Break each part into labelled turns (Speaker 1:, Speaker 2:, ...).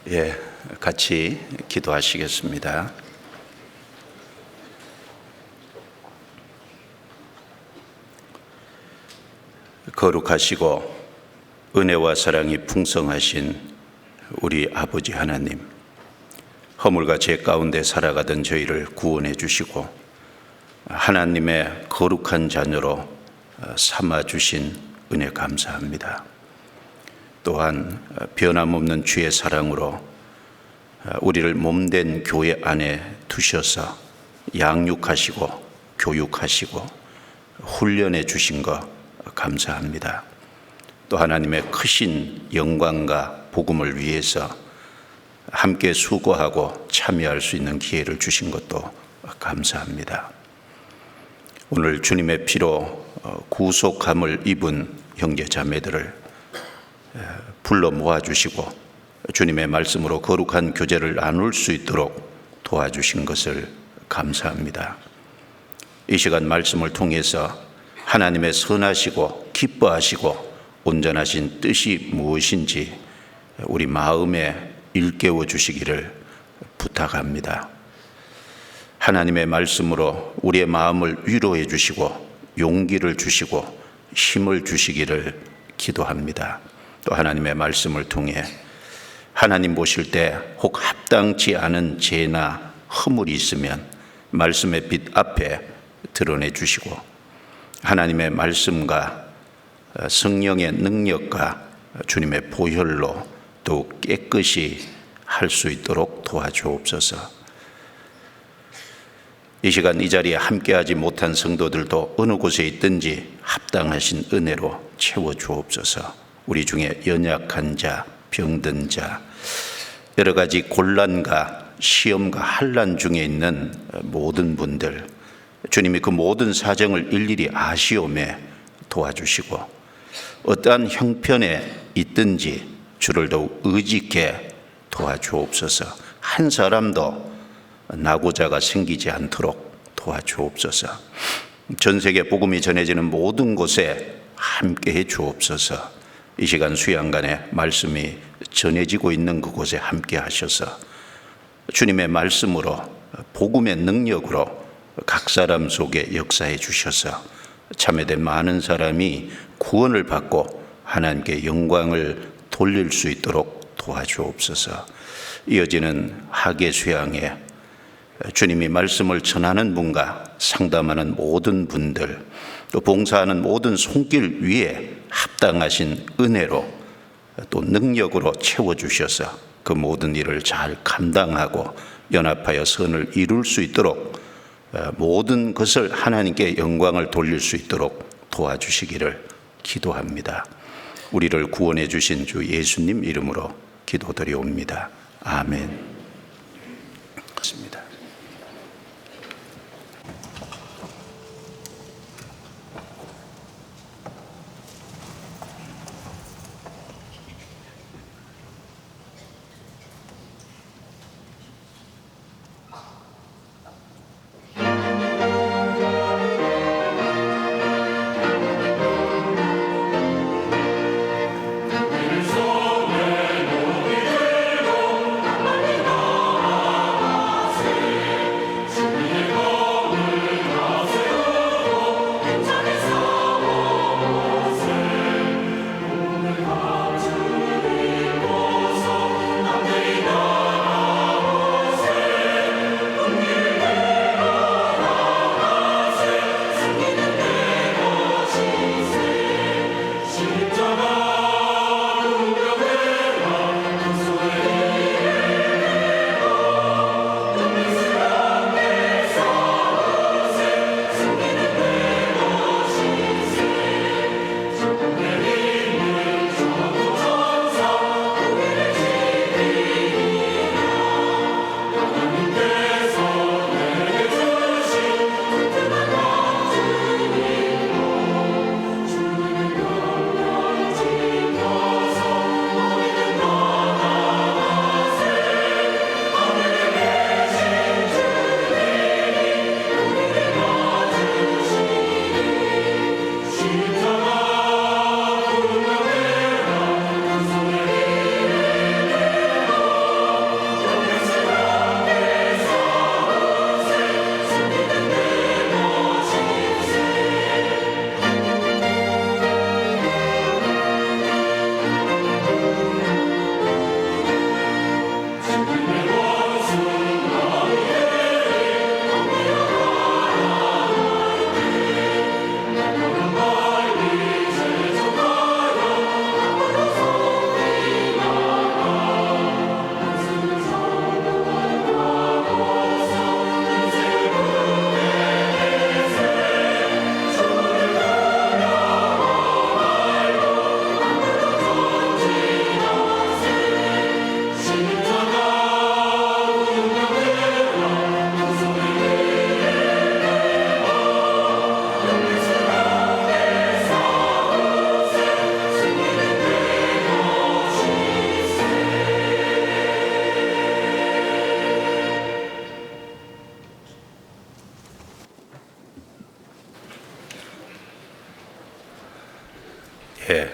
Speaker 1: 예, 같이 기도하시겠습니다. 거룩하시고 은혜와 사랑이 풍성하신 우리 아버지 하나님, 허물과 죄 가운데 살아가던 저희를 구원해 주시고 하나님의 거룩한 자녀로 삼아 주신 은혜 감사합니다. 또한 변함없는 주의 사랑으로 우리를 몸된 교회 안에 두셔서 양육하시고 교육하시고 훈련해 주신 것 감사합니다. 또 하나님의 크신 영광과 복음을 위해서 함께 수고하고 참여할 수 있는 기회를 주신 것도 감사합니다. 오늘 주님의 피로 구속함을 입은 형제 자매들을 불러 모아주시고 주님의 말씀으로 거룩한 교제를 나눌 수 있도록 도와주신 것을 감사합니다. 이 시간 말씀을 통해서 하나님의 선하시고 기뻐하시고 온전하신 뜻이 무엇인지 우리 마음에 일깨워 주시기를 부탁합니다. 하나님의 말씀으로 우리의 마음을 위로해 주시고 용기를 주시고 힘을 주시기를 기도합니다. 또 하나님의 말씀을 통해 하나님 보실 때 혹 합당치 않은 죄나 허물이 있으면 말씀의 빛 앞에 드러내 주시고 하나님의 말씀과 성령의 능력과 주님의 보혈로 더욱 깨끗이 할 수 있도록 도와주옵소서. 이 시간 이 자리에 함께하지 못한 성도들도 어느 곳에 있든지 합당하신 은혜로 채워주옵소서. 우리 중에 연약한 자, 병든 자, 여러 가지 곤란과 시험과 환난 중에 있는 모든 분들, 주님이 그 모든 사정을 일일이 아시오매 도와주시고 어떠한 형편에 있든지 주를 더욱 의지케 도와주옵소서. 한 사람도 낙오자가 생기지 않도록 도와주옵소서. 전 세계 복음이 전해지는 모든 곳에 함께해 주옵소서. 이 시간 수양간에 말씀이 전해지고 있는 그곳에 함께 하셔서 주님의 말씀으로 복음의 능력으로 각 사람 속에 역사해 주셔서 참여된 많은 사람이 구원을 받고 하나님께 영광을 돌릴 수 있도록 도와주옵소서. 이어지는 하계 수양에 주님이 말씀을 전하는 분과 상담하는 모든 분들, 또 봉사하는 모든 손길 위에 합당하신 은혜로 또 능력으로 채워주셔서 그 모든 일을 잘 감당하고 연합하여 선을 이룰 수 있도록 모든 것을 하나님께 영광을 돌릴 수 있도록 도와주시기를 기도합니다. 우리를 구원해 주신 주 예수님 이름으로 기도드리옵니다. 아멘. 맞습니다.
Speaker 2: 내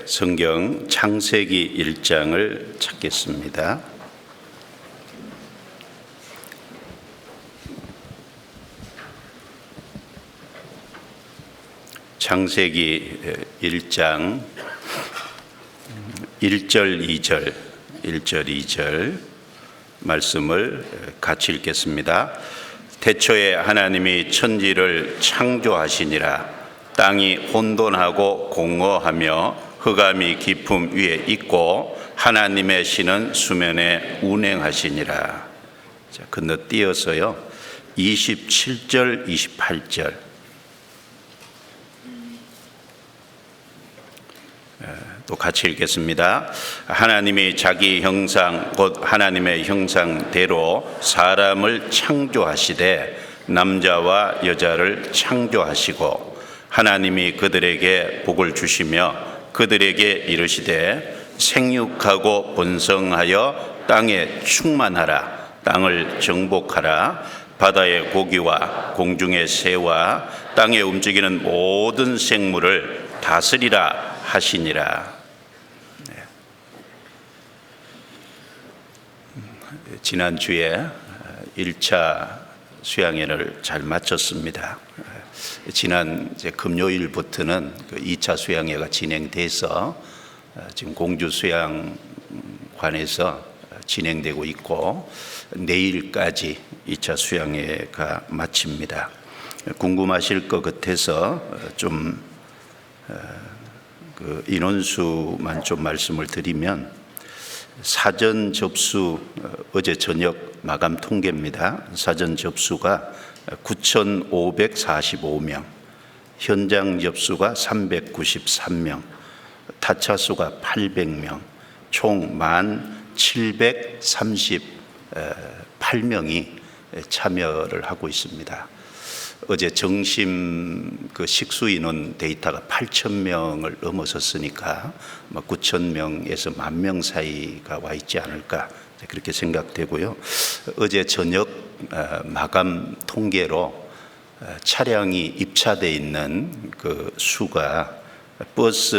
Speaker 1: 성경 창세기 1장을 찾겠습니다. 창세기 1장 1절 2절 말씀을 같이 읽겠습니다. 태초에 하나님이 천지를 창조하시니라. 땅이 혼돈하고 공허하며 흑암이 깊음 위에 있고 하나님의 신은 수면에 운행하시니라. 자, 건너뛰어서요 27절 28절 또 같이 읽겠습니다. 하나님이 자기 형상 곧 하나님의 형상대로 사람을 창조하시되 남자와 여자를 창조하시고 하나님이 그들에게 복을 주시며 그들에게 이르시되 생육하고 번성하여 땅에 충만하라. 땅을 정복하라. 바다의 고기와 공중의 새와 땅에 움직이는 모든 생물을 다스리라 하시니라. 지난주에 1차 수양회를 잘 마쳤습니다. 지난 금요일부터는 2차 수양회가 진행돼서 지금 공주 수양관에서 진행되고 있고 내일까지 2차 수양회가 마칩니다. 궁금하실 것 같아서 좀 인원수만 좀 말씀을 드리면 사전 접수 어제 저녁 마감 통계입니다. 사전 접수가 9,545명, 현장 접수가 393명, 타차수가 800명, 총 1,738명이 참여를 하고 있습니다. 어제 정심 식수 인원 데이터가 8,000명을 넘어섰으니까 9,000명에서 10,000명 사이가 와 있지 않을까 그렇게 생각되고요. 어제 저녁 마감 통계로 차량이 입차되어 있는 그 수가 버스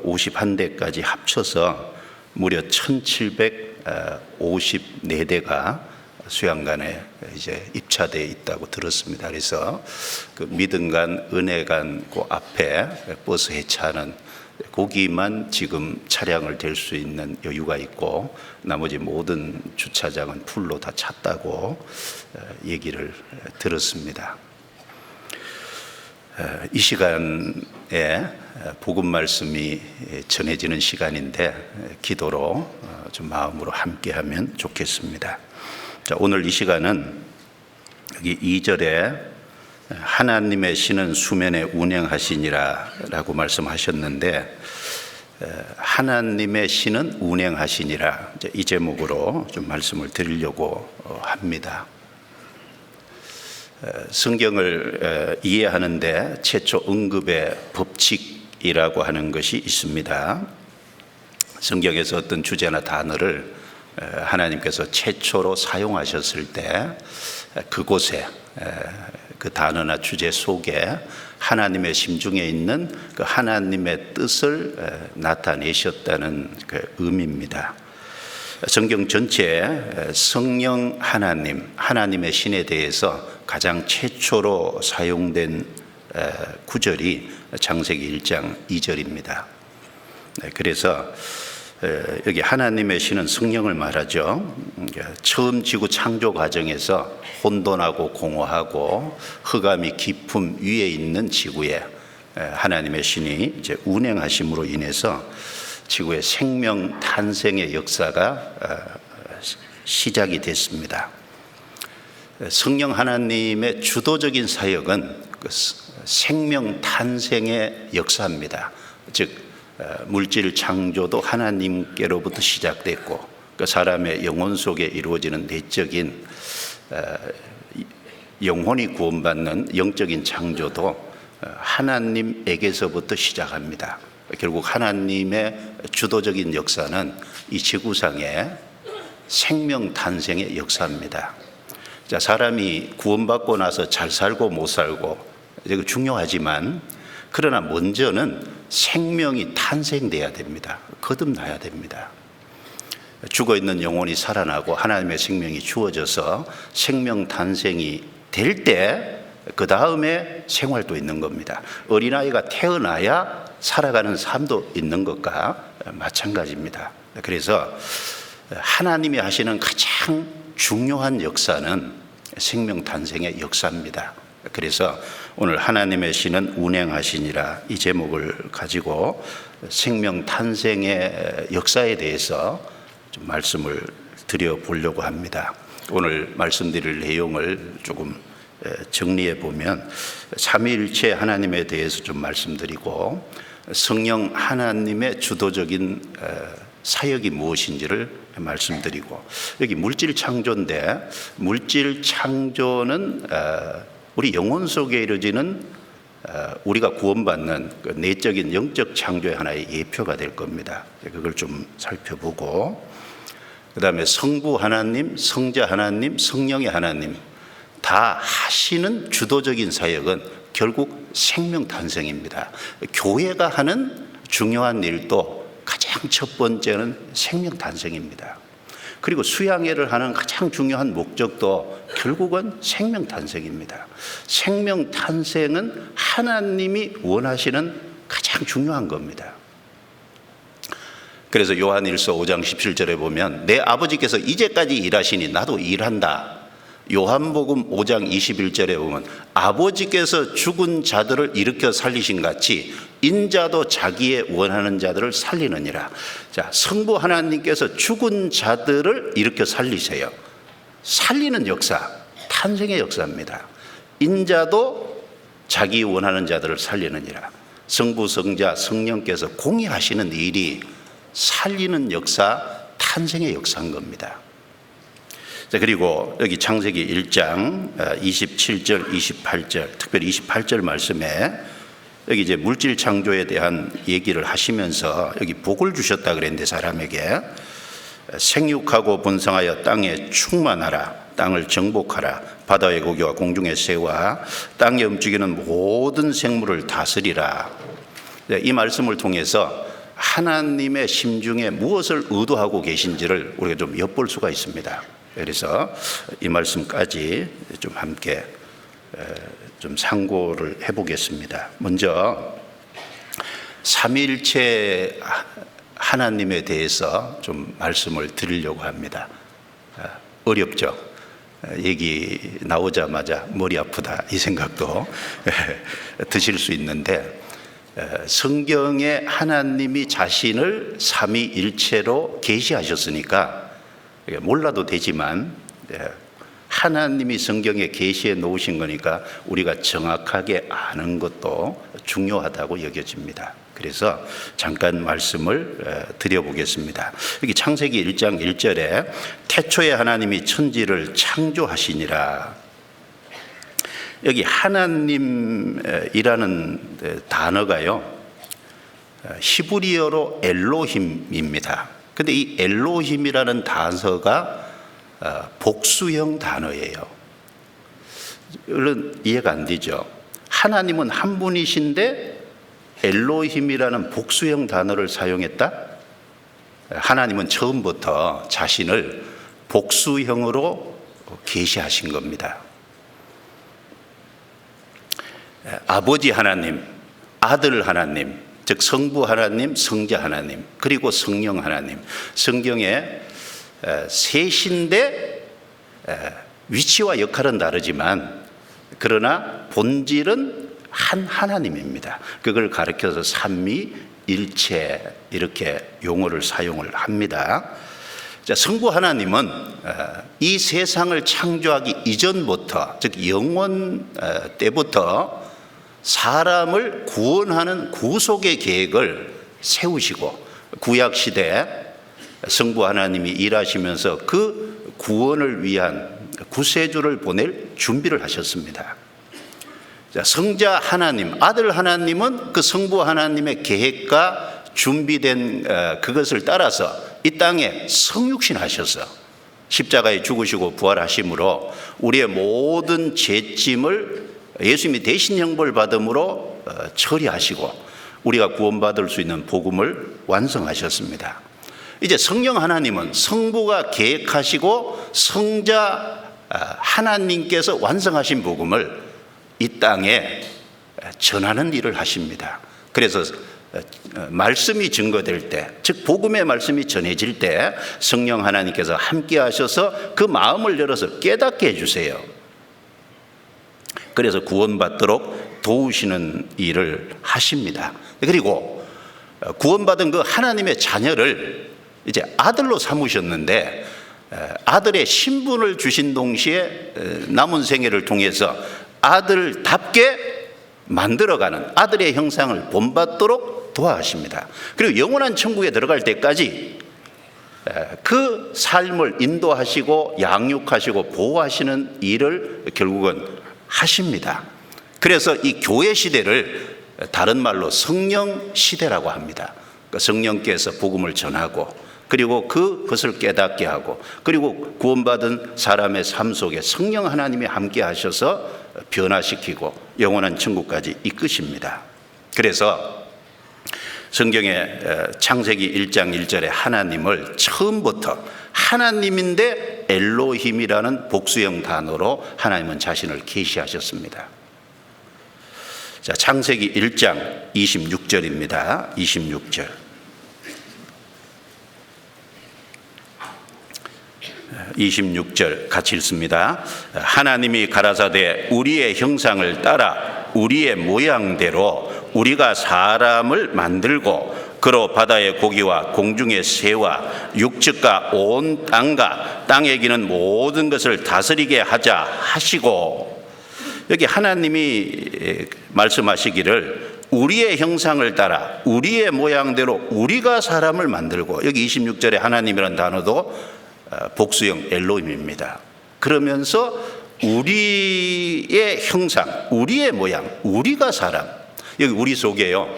Speaker 1: 51대까지 합쳐서 무려 1,754대가 수양관에 이제 입차되어 있다고 들었습니다. 그래서 그 믿음관, 은혜관 그 앞에 버스 해차는 거기만 지금 차량을 댈 수 있는 여유가 있고 나머지 모든 주차장은 풀로 다 찼다고 얘기를 들었습니다. 이 시간에 복음 말씀이 전해지는 시간인데 기도로 좀 마음으로 함께하면 좋겠습니다. 자, 오늘 이 시간은 여기 2절에 하나님의 신은 수면에 운행하시니라 라고 말씀하셨는데 하나님의 신은 운행하시니라 이 제목으로 좀 말씀을 드리려고 합니다. 성경을 이해하는데 최초 언급의 법칙이라고 하는 것이 있습니다. 성경에서 어떤 주제나 단어를 하나님께서 최초로 사용하셨을 때 그곳에 그 단어나 주제 속에 하나님의 심중에 있는 그 하나님의 뜻을 나타내셨다는 그 의미입니다. 성경 전체에 성령 하나님, 하나님의 신에 대해서 가장 최초로 사용된 구절이 창세기 1장 2절입니다. 그래서 여기 하나님의 신은 성령을 말하죠. 처음 지구 창조 과정에서 혼돈하고 공허하고 흑암이 깊음 위에 있는 지구에 하나님의 신이 이제 운행하심으로 인해서 지구의 생명 탄생의 역사가 시작이 됐습니다. 성령 하나님의 주도적인 사역은 생명 탄생의 역사입니다. 즉 물질 창조도 하나님께로부터 시작됐고 그 사람의 영혼 속에 이루어지는 내적인 영혼이 구원받는 영적인 창조도 하나님에게서부터 시작합니다. 결국 하나님의 주도적인 역사는 이 지구상의 생명 탄생의 역사입니다. 자, 사람이 구원받고 나서 잘 살고 못 살고 이거 중요하지만 그러나 먼저는 생명이 탄생돼야 됩니다. 거듭나야 됩니다. 죽어있는 영혼이 살아나고 하나님의 생명이 주어져서 생명 탄생이 될 때 그 다음에 생활도 있는 겁니다. 어린아이가 태어나야 살아가는 삶도 있는 것과 마찬가지입니다. 그래서 하나님이 하시는 가장 중요한 역사는 생명 탄생의 역사입니다. 그래서 오늘 하나님의 신은 운행하시니라 이 제목을 가지고 생명 탄생의 역사에 대해서 좀 말씀을 드려보려고 합니다. 오늘 말씀드릴 내용을 조금 정리해 보면 삼위일체 하나님에 대해서 좀 말씀드리고 성령 하나님의 주도적인 사역이 무엇인지를 말씀드리고, 여기 물질 창조인데 물질 창조는 우리 영혼 속에 이루어지는 우리가 구원받는 그 내적인 영적 창조의 하나의 예표가 될 겁니다. 그걸 좀 살펴보고, 그 다음에 성부 하나님, 성자 하나님, 성령의 하나님 다 하시는 주도적인 사역은 결국 생명 탄생입니다. 교회가 하는 중요한 일도 가장 첫 번째는 생명 탄생입니다. 그리고 수양회를 하는 가장 중요한 목적도 결국은 생명 탄생입니다. 생명 탄생은 하나님이 원하시는 가장 중요한 겁니다. 그래서 요한일서 5장 17절에 보면 내 아버지께서 이제까지 일하시니 나도 일한다. 요한복음 5장 21절에 보면 아버지께서 죽은 자들을 일으켜 살리신 같이 인자도 자기의 원하는 자들을 살리느니라. 자, 성부 하나님께서 죽은 자들을 일으켜 살리세요. 살리는 역사, 탄생의 역사입니다. 인자도 자기 원하는 자들을 살리느니라. 성부, 성자, 성령께서 공의하시는 일이 살리는 역사, 탄생의 역사인 겁니다. 자, 그리고 여기 창세기 1장 27절, 28절, 특별히 28절 말씀에 여기 이제 물질 창조에 대한 얘기를 하시면서 여기 복을 주셨다 그랬는데 사람에게 생육하고 번성하여 땅에 충만하라, 땅을 정복하라, 바다의 고기와 공중의 새와 땅에 움직이는 모든 생물을 다스리라. 이 말씀을 통해서 하나님의 심중에 무엇을 의도하고 계신지를 우리가 좀 엿볼 수가 있습니다. 그래서 이 말씀까지 좀 함께 좀 상고를 해보겠습니다. 먼저 삼위일체 하나님에 대해서 좀 말씀을 드리려고 합니다. 어렵죠? 얘기 나오자마자 머리 아프다 이 생각도 드실 수 있는데, 성경에 하나님이 자신을 삼위일체로 계시하셨으니까 몰라도 되지만 하나님이 성경에 계시해 놓으신 거니까 우리가 정확하게 아는 것도 중요하다고 여겨집니다. 그래서 잠깐 말씀을 드려보겠습니다. 여기 창세기 1장 1절에 태초에 하나님이 천지를 창조하시니라. 여기 하나님이라는 단어가요, 히브리어로 엘로힘입니다. 근데 이 엘로힘이라는 단어가 복수형 단어예요. 물론 이해가 안 되죠. 하나님은 한 분이신데 엘로힘이라는 복수형 단어를 사용했다? 하나님은 처음부터 자신을 복수형으로 계시하신 겁니다. 아버지 하나님, 아들 하나님, 즉 성부 하나님, 성자 하나님, 그리고 성령 하나님. 성경에 셋인데 위치와 역할은 다르지만 그러나 본질은 한 하나님입니다. 그걸 가르쳐서 삼위일체 이렇게 용어를 사용을 합니다. 자, 성부 하나님은 이 세상을 창조하기 이전부터, 즉 영원 때부터 사람을 구원하는 구속의 계획을 세우시고 구약시대 성부 하나님이 일하시면서 그 구원을 위한 구세주를 보낼 준비를 하셨습니다. 자, 성자 하나님, 아들 하나님은 그 성부 하나님의 계획과 준비된 그것을 따라서 이 땅에 성육신하셔서 십자가에 죽으시고 부활하심으로 우리의 모든 죄짐을 예수님이 대신 형벌 받음으로 처리하시고 우리가 구원받을 수 있는 복음을 완성하셨습니다. 이제 성령 하나님은 성부가 계획하시고 성자 하나님께서 완성하신 복음을 이 땅에 전하는 일을 하십니다. 그래서 말씀이 증거될 때, 즉 복음의 말씀이 전해질 때 성령 하나님께서 함께 하셔서 그 마음을 열어서 깨닫게 해주세요. 그래서 구원받도록 도우시는 일을 하십니다. 그리고 구원받은 그 하나님의 자녀를 이제 아들로 삼으셨는데, 아들의 신분을 주신 동시에 남은 생애를 통해서 아들답게 만들어가는 아들의 형상을 본받도록 도와하십니다. 그리고 영원한 천국에 들어갈 때까지 그 삶을 인도하시고 양육하시고 보호하시는 일을 결국은 하십니다. 그래서 이 교회 시대를 다른 말로 성령 시대라고 합니다. 성령께서 복음을 전하고, 그리고 그것을 깨닫게 하고, 그리고 구원받은 사람의 삶 속에 성령 하나님이 함께 하셔서 변화시키고 영원한 천국까지 이끄십니다. 그래서 성경의 창세기 1장 1절에 하나님을 처음부터 하나님인데 엘로힘이라는 복수형 단어로 하나님은 자신을 계시하셨습니다. 자, 창세기 1장 26절입니다. 26절. 26절 같이 읽습니다. 하나님이 가라사대 우리의 형상을 따라 우리의 모양대로 우리가 사람을 만들고 그로 바다의 고기와 공중의 새와 육축과 온 땅과 땅에 기는 모든 것을 다스리게 하자 하시고, 여기 하나님이 말씀하시기를 우리의 형상을 따라 우리의 모양대로 우리가 사람을 만들고, 여기 26절에 하나님이라는 단어도 복수형 엘로힘입니다. 그러면서 우리의 형상, 우리의 모양, 우리가 사람, 여기 우리 속에요,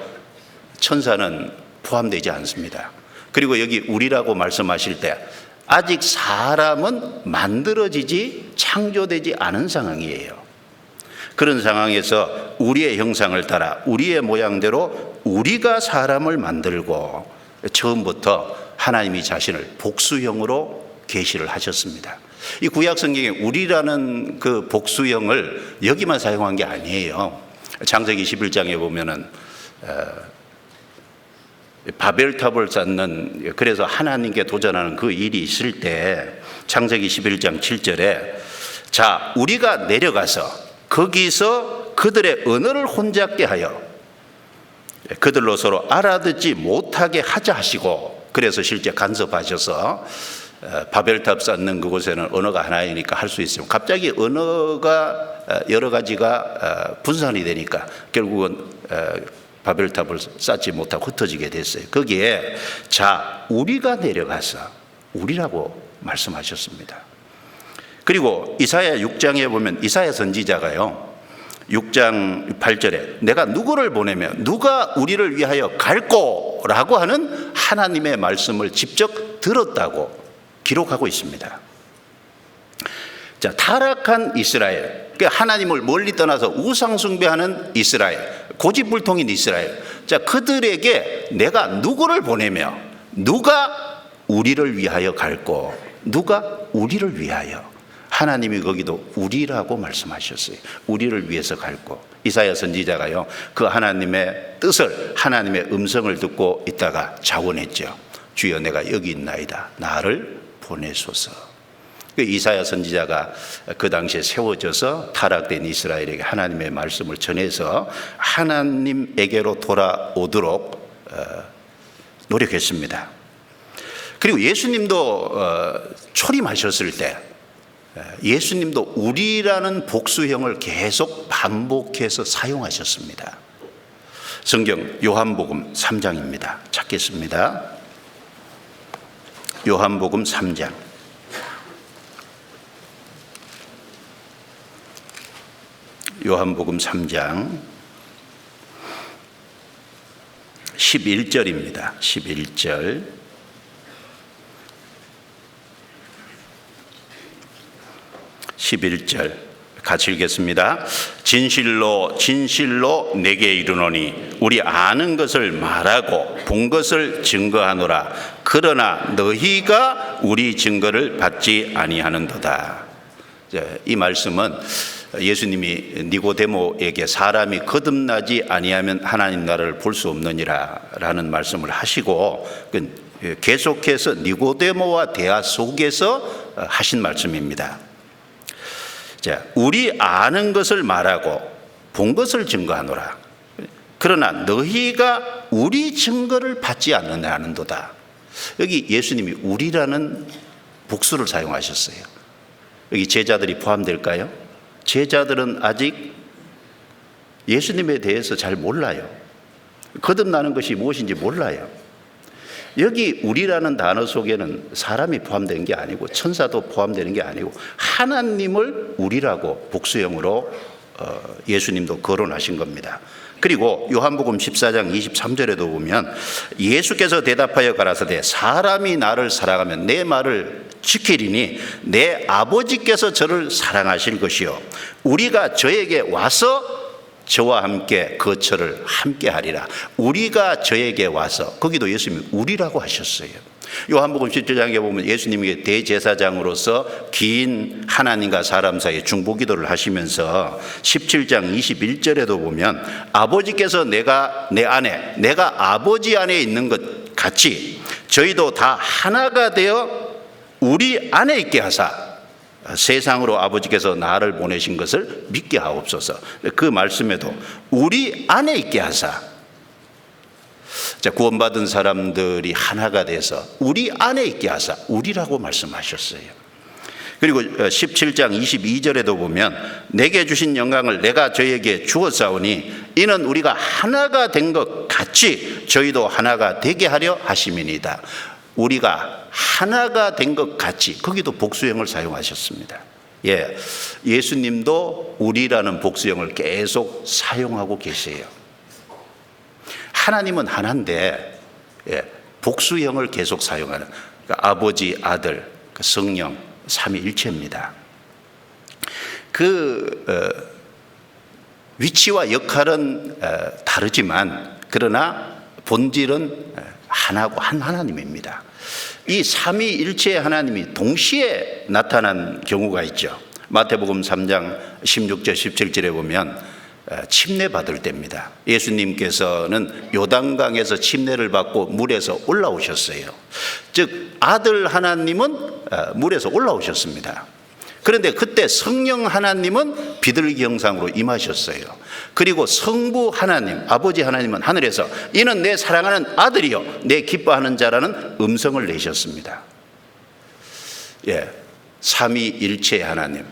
Speaker 1: 천사는 포함되지 않습니다. 그리고 여기 우리라고 말씀하실 때 아직 사람은 만들어지지 창조되지 않은 상황이에요. 그런 상황에서 우리의 형상을 따라 우리의 모양대로 우리가 사람을 만들고, 처음부터 하나님이 자신을 복수형으로 계시를 하셨습니다. 이 구약 성경에 우리라는 그 복수형을 여기만 사용한 게 아니에요. 창세기 11장에 보면은 바벨탑을 쌓는, 그래서 하나님께 도전하는 그 일이 있을 때 창세기 11장 7절에 자, 우리가 내려가서 거기서 그들의 언어를 혼잡게 하여 그들로 서로 알아듣지 못하게 하자 하시고, 그래서 실제 간섭하셔서 바벨탑 쌓는 그곳에는 언어가 하나이니까 할 수 있으면 갑자기 언어가 여러 가지가 분산이 되니까 결국은 바벨탑을 쌓지 못하고 흩어지게 됐어요. 거기에 자, 우리가 내려가서, 우리라고 말씀하셨습니다. 그리고 이사야 6장에 보면 이사야 선지자가요, 6장 8절에 내가 누구를 보내며 누가 우리를 위하여 갈꼬 라고 하는 하나님의 말씀을 직접 들었다고 기록하고 있습니다. 자, 타락한 이스라엘, 하나님을 멀리 떠나서 우상 숭배하는 이스라엘, 고집불통인 이스라엘, 자, 그들에게 내가 누구를 보내며 누가 우리를 위하여 갈꼬, 누가 우리를 위하여, 하나님이 거기도 우리라고 말씀하셨어요. 우리를 위해서 갈꼬. 이사야 선지자가요, 그 하나님의 뜻을, 하나님의 음성을 듣고 있다가 자원했죠. 주여 내가 여기 있나이다, 나를 보내소서. 이사야 선지자가 그 당시에 세워져서 타락된 이스라엘에게 하나님의 말씀을 전해서 하나님에게로 돌아오도록 노력했습니다. 그리고 예수님도 초림하셨을 때 예수님도 우리라는 복수형을 계속 반복해서 사용하셨습니다. 성경 요한복음 3장입니다. 찾겠습니다. 요한복음 3장. 요한복음 3장 11절입니다. 11절. 11절 같이 읽겠습니다. 진실로 진실로 내게 이르노니 우리 아는 것을 말하고 본 것을 증거하노라. 그러나 너희가 우리 증거를 받지 아니하는도다. 이 말씀은 예수님이 니고데모에게 사람이 거듭나지 아니하면 하나님 나라를 볼 수 없느니라 라는 말씀을 하시고 계속해서 니고데모와 대화 속에서 하신 말씀입니다. 자, 우리 아는 것을 말하고 본 것을 증거하노라. 그러나 너희가 우리 증거를 받지 않느냐는도다. 여기 예수님이 우리라는 복수를 사용하셨어요. 여기 제자들이 포함될까요? 제자들은 아직 예수님에 대해서 잘 몰라요. 거듭나는 것이 무엇인지 몰라요. 여기 우리라는 단어 속에는 사람이 포함되는 게 아니고 천사도 포함되는 게 아니고 하나님을 우리라고 복수형으로 예수님도 거론하신 겁니다. 그리고 요한복음 14장 23절에도 보면 예수께서 대답하여 가라사대 사람이 나를 사랑하면 내 말을 지키리니 내 아버지께서 저를 사랑하실 것이요 우리가 저에게 와서 저와 함께 거처를 함께 하리라. 우리가 저에게 와서, 거기도 예수님이 우리라고 하셨어요. 요한복음 17장에 보면 예수님이 대제사장으로서 긴 하나님과 사람 사이에 중보기도를 하시면서 17장 21절에도 보면 아버지께서 내가 내 안에, 내가 아버지 안에 있는 것 같이 저희도 다 하나가 되어 우리 안에 있게 하사 세상으로 아버지께서 나를 보내신 것을 믿게 하옵소서. 그 말씀에도 우리 안에 있게 하사, 자, 구원받은 사람들이 하나가 돼서 우리 안에 있게 하사, 우리라고 말씀하셨어요. 그리고 17장 22절에도 보면 내게 주신 영광을 내가 저에게 주었사오니 이는 우리가 하나가 된 것 같이 저희도 하나가 되게 하려 하심이니이다. 우리가 하나가 된 것 같이, 거기도 복수형을 사용하셨습니다. 예, 예수님도 우리라는 복수형을 계속 사용하고 계세요. 하나님은 하나인데 복수형을 계속 사용하는, 그러니까 아버지, 아들, 성령, 삼위일체입니다. 위치와 역할은 다르지만 그러나 본질은 하나고 한 하나님입니다. 이 삼위일체의 하나님이 동시에 나타난 경우가 있죠. 마태복음 3장 16절 17절에 보면 침례 받을 때입니다. 예수님께서는 요단강에서 침례를 받고 물에서 올라오셨어요. 즉 아들 하나님은 물에서 올라오셨습니다. 그런데 그때 성령 하나님은 비둘기 형상으로 임하셨어요. 그리고 성부 하나님, 아버지 하나님은 하늘에서 이는 내 사랑하는 아들이요 내 기뻐하는 자라는 음성을 내셨습니다. 예, 삼위일체의 하나님,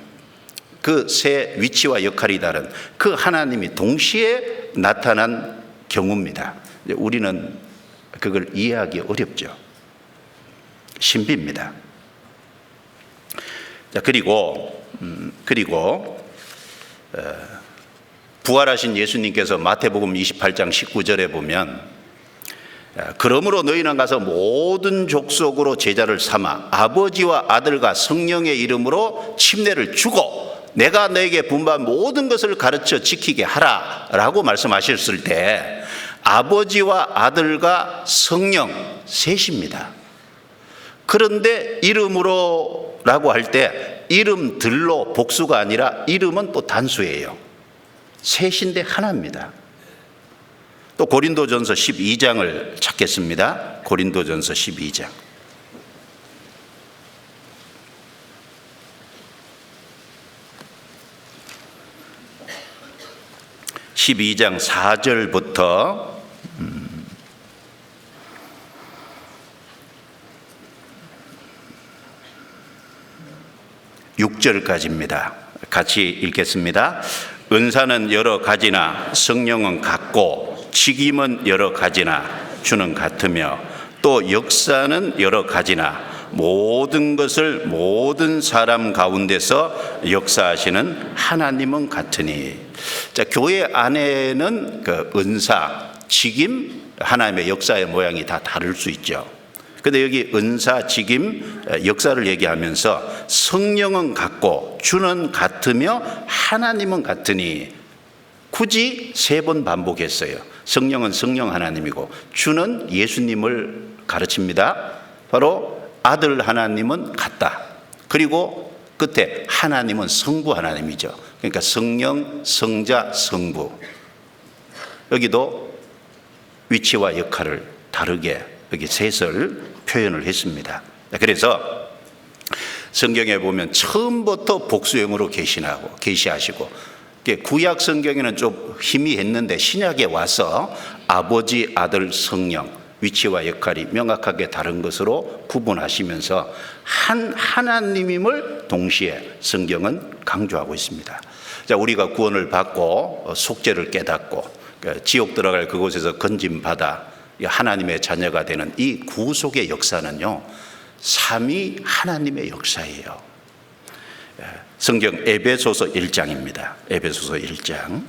Speaker 1: 그 세 위치와 역할이 다른 그 하나님이 동시에 나타난 경우입니다. 우리는 그걸 이해하기 어렵죠. 신비입니다. 자, 그리고 부활하신 예수님께서 마태복음 28장 19절에 보면 그러므로 너희는 가서 모든 족속으로 제자를 삼아 아버지와 아들과 성령의 이름으로 침례를 주고 내가 너에게 분부한 모든 것을 가르쳐 지키게 하라 라고 말씀하셨을 때 아버지와 아들과 성령 셋입니다. 그런데 이름으로 라고 할 때 이름들로 복수가 아니라 이름은 또 단수예요. 셋인데 하나입니다. 또 고린도전서 12장을 찾겠습니다. 고린도전서 12장. 12장 4절부터 6절까지입니다. 같이 읽겠습니다. 은사는 여러 가지나 성령은 같고 직임은 여러 가지나 주는 같으며 또 역사는 여러 가지나 모든 것을 모든 사람 가운데서 역사하시는 하나님은 같으니. 자, 교회 안에는 그 은사, 직임, 하나님의 역사의 모양이 다 다를 수 있죠. 근데 여기 은사, 직임, 역사를 얘기하면서 성령은 같고 주는 같으며 하나님은 같으니 굳이 3번 반복했어요. 성령은 성령 하나님이고 주는 예수님을 가르칩니다. 바로 아들 하나님은 같다. 그리고 끝에 하나님은 성부 하나님이죠. 그러니까 성령, 성자, 성부. 여기도 위치와 역할을 다르게 여기 셋을 표현을 했습니다. 그래서 성경에 보면 처음부터 복수형으로 계시하시고 구약 성경에는 좀 희미했는데 신약에 와서 아버지, 아들, 성령 위치와 역할이 명확하게 다른 것으로 구분하시면서 한 하나님임을 동시에 성경은 강조하고 있습니다. 자, 우리가 구원을 받고 속죄를 깨닫고 지옥 들어갈 그곳에서 건짐받아 하나님의 자녀가 되는 이 구속의 역사는요, 삼위 하나님의 역사예요. 성경 에베소서 1장입니다. 에베소서 1장.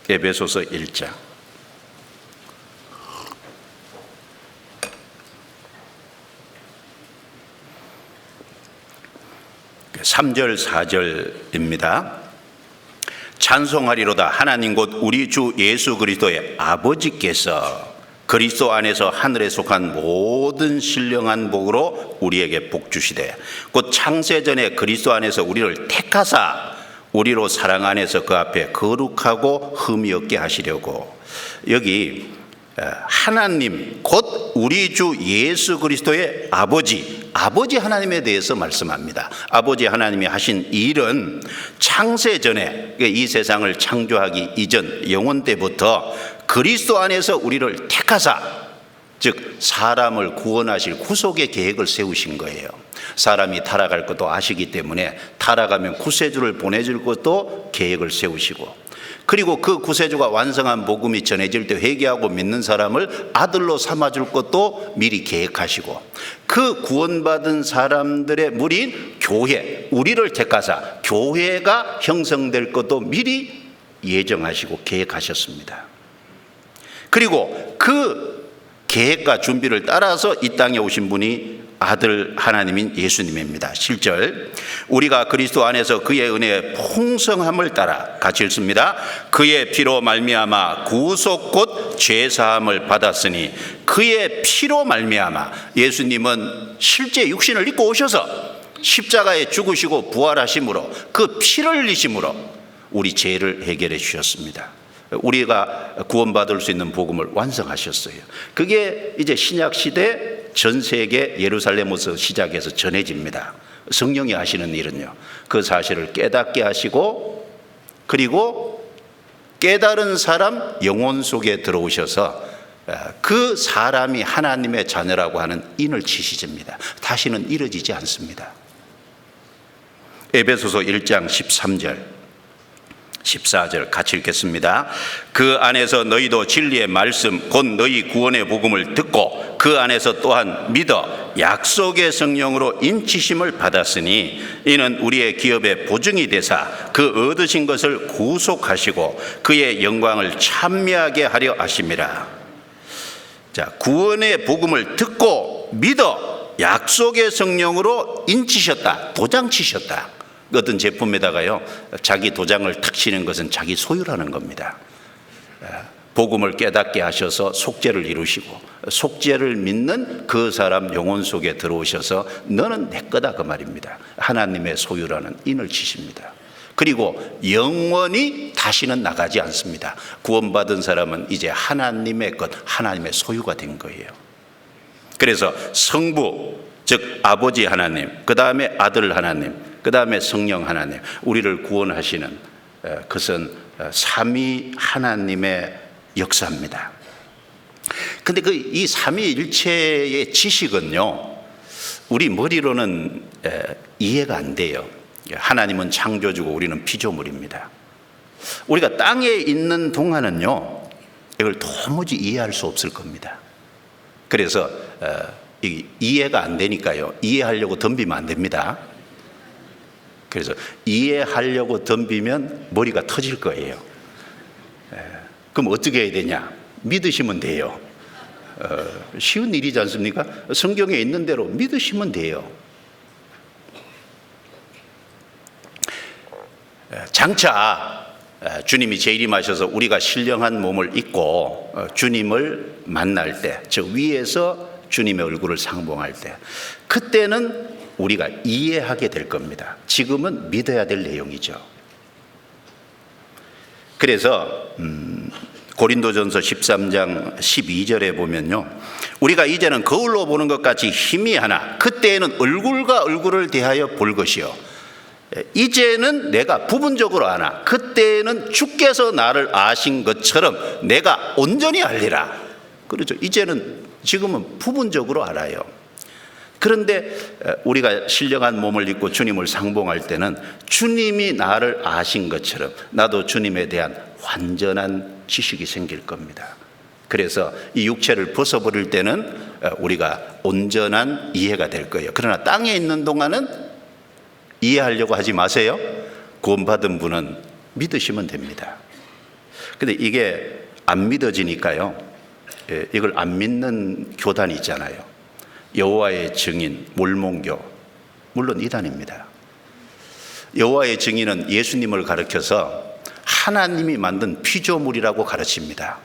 Speaker 1: 에베소서 1장. 3절 4절입니다. 찬송하리로다. 하나님 곧 우리 주 예수 그리스도의 아버지께서 그리스도 안에서 하늘에 속한 모든 신령한 복으로 우리에게 복 주시되 곧 창세전에 그리스도 안에서 우리를 택하사 우리로 사랑 안에서 그 앞에 거룩하고 흠이 없게 하시려고. 여기 하나님 곧 우리 주 예수 그리스도의 아버지 하나님에 대해서 말씀합니다. 아버지 하나님이 하신 일은 창세전에 이 세상을 창조하기 이전 영원 때부터 그리스도 안에서 우리를 택하사, 즉 사람을 구원하실 구속의 계획을 세우신 거예요. 사람이 타락할 것도 아시기 때문에 타락하면 구세주를 보내줄 것도 계획을 세우시고, 그리고 그 구세주가 완성한 복음이 전해질 때 회개하고 믿는 사람을 아들로 삼아줄 것도 미리 계획하시고, 그 구원받은 사람들의 무리인 교회, 우리를 택하사 교회가 형성될 것도 미리 예정하시고 계획하셨습니다. 그리고 그 계획과 준비를 따라서 이 땅에 오신 분이 아들 하나님인 예수님입니다. 7절, 우리가 그리스도 안에서 그의 은혜의 풍성함을 따라, 같이 읽습니다. 그의 피로 말미암아 구속 곧 죄사함을 받았으니, 그의 피로 말미암아, 예수님은 실제 육신을 입고 오셔서 십자가에 죽으시고 부활하심으로 그 피를 흘리심으로 우리 죄를 해결해 주셨습니다. 우리가 구원받을 수 있는 복음을 완성하셨어요. 그게 이제 신약 시대 전 세계 예루살렘에서 시작해서 전해집니다. 성령이 하시는 일은요, 그 사실을 깨닫게 하시고, 그리고 깨달은 사람 영혼 속에 들어오셔서 그 사람이 하나님의 자녀라고 하는 인을 치시집니다. 다시는 이뤄지지 않습니다. 에베소서 1장 13절 14절 같이 읽겠습니다. 그 안에서 너희도 진리의 말씀 곧 너희 구원의 복음을 듣고 그 안에서 또한 믿어 약속의 성령으로 인치심을 받았으니, 이는 우리의 기업의 보증이 되사 그 얻으신 것을 구속하시고 그의 영광을 찬미하게 하려 하심이라. 자, 구원의 복음을 듣고 믿어 약속의 성령으로 인치셨다, 도장치셨다. 어떤 제품에다가요, 자기 도장을 탁 치는 것은 자기 소유라는 겁니다. 복음을 깨닫게 하셔서 속죄를 이루시고, 속죄를 믿는 그 사람 영혼 속에 들어오셔서 너는 내 거다, 그 말입니다. 하나님의 소유라는 인을 치십니다. 그리고 영원히 다시는 나가지 않습니다. 구원받은 사람은 이제 하나님의 것, 하나님의 소유가 된 거예요. 그래서 성부, 즉 아버지 하나님, 그 다음에 아들 하나님, 그 다음에 성령 하나님, 우리를 구원하시는 그것은 삼위 하나님의 역사입니다. 근데 이 삼위일체의 지식은요, 우리 머리로는 이해가 안 돼요. 하나님은 창조주고 우리는 피조물입니다. 우리가 땅에 있는 동안은요, 이걸 도무지 이해할 수 없을 겁니다. 그래서 이해가 안 되니까요, 이해하려고 덤비면 안 됩니다. 그래서 이해하려고 덤비면 머리가 터질 거예요. 그럼 어떻게 해야 되냐? 믿으시면 돼요. 쉬운 일이지 않습니까? 성경에 있는 대로 믿으시면 돼요. 장차 주님이 재림하셔서 우리가 신령한 몸을 입고 주님을 만날 때, 저 위에서 주님의 얼굴을 상봉할 때, 그때는 우리가 이해하게 될 겁니다. 지금은 믿어야 될 내용이죠. 그래서 고린도전서 13장 12절에 보면요, 우리가 이제는 거울로 보는 것 같이 희미하나 그때에는 얼굴과 얼굴을 대하여 볼 것이요, 이제는 내가 부분적으로 아나 그때에는 주께서 나를 아신 것처럼 내가 온전히 알리라. 그렇죠. 지금은 부분적으로 알아요. 그런데 우리가 신령한 몸을 입고 주님을 상봉할 때는 주님이 나를 아신 것처럼 나도 주님에 대한 완전한 지식이 생길 겁니다. 그래서 이 육체를 벗어버릴 때는 우리가 온전한 이해가 될 거예요. 그러나 땅에 있는 동안은 이해하려고 하지 마세요. 구원받은 분은 믿으시면 됩니다. 근데 이게 안 믿어지니까요, 이걸 안 믿는 교단이 있잖아요. 여호와의 증인, 몰몬교, 물론 이단입니다. 여호와의 증인은 예수님을 가르쳐서 하나님이 만든 피조물이라고 가르칩니다.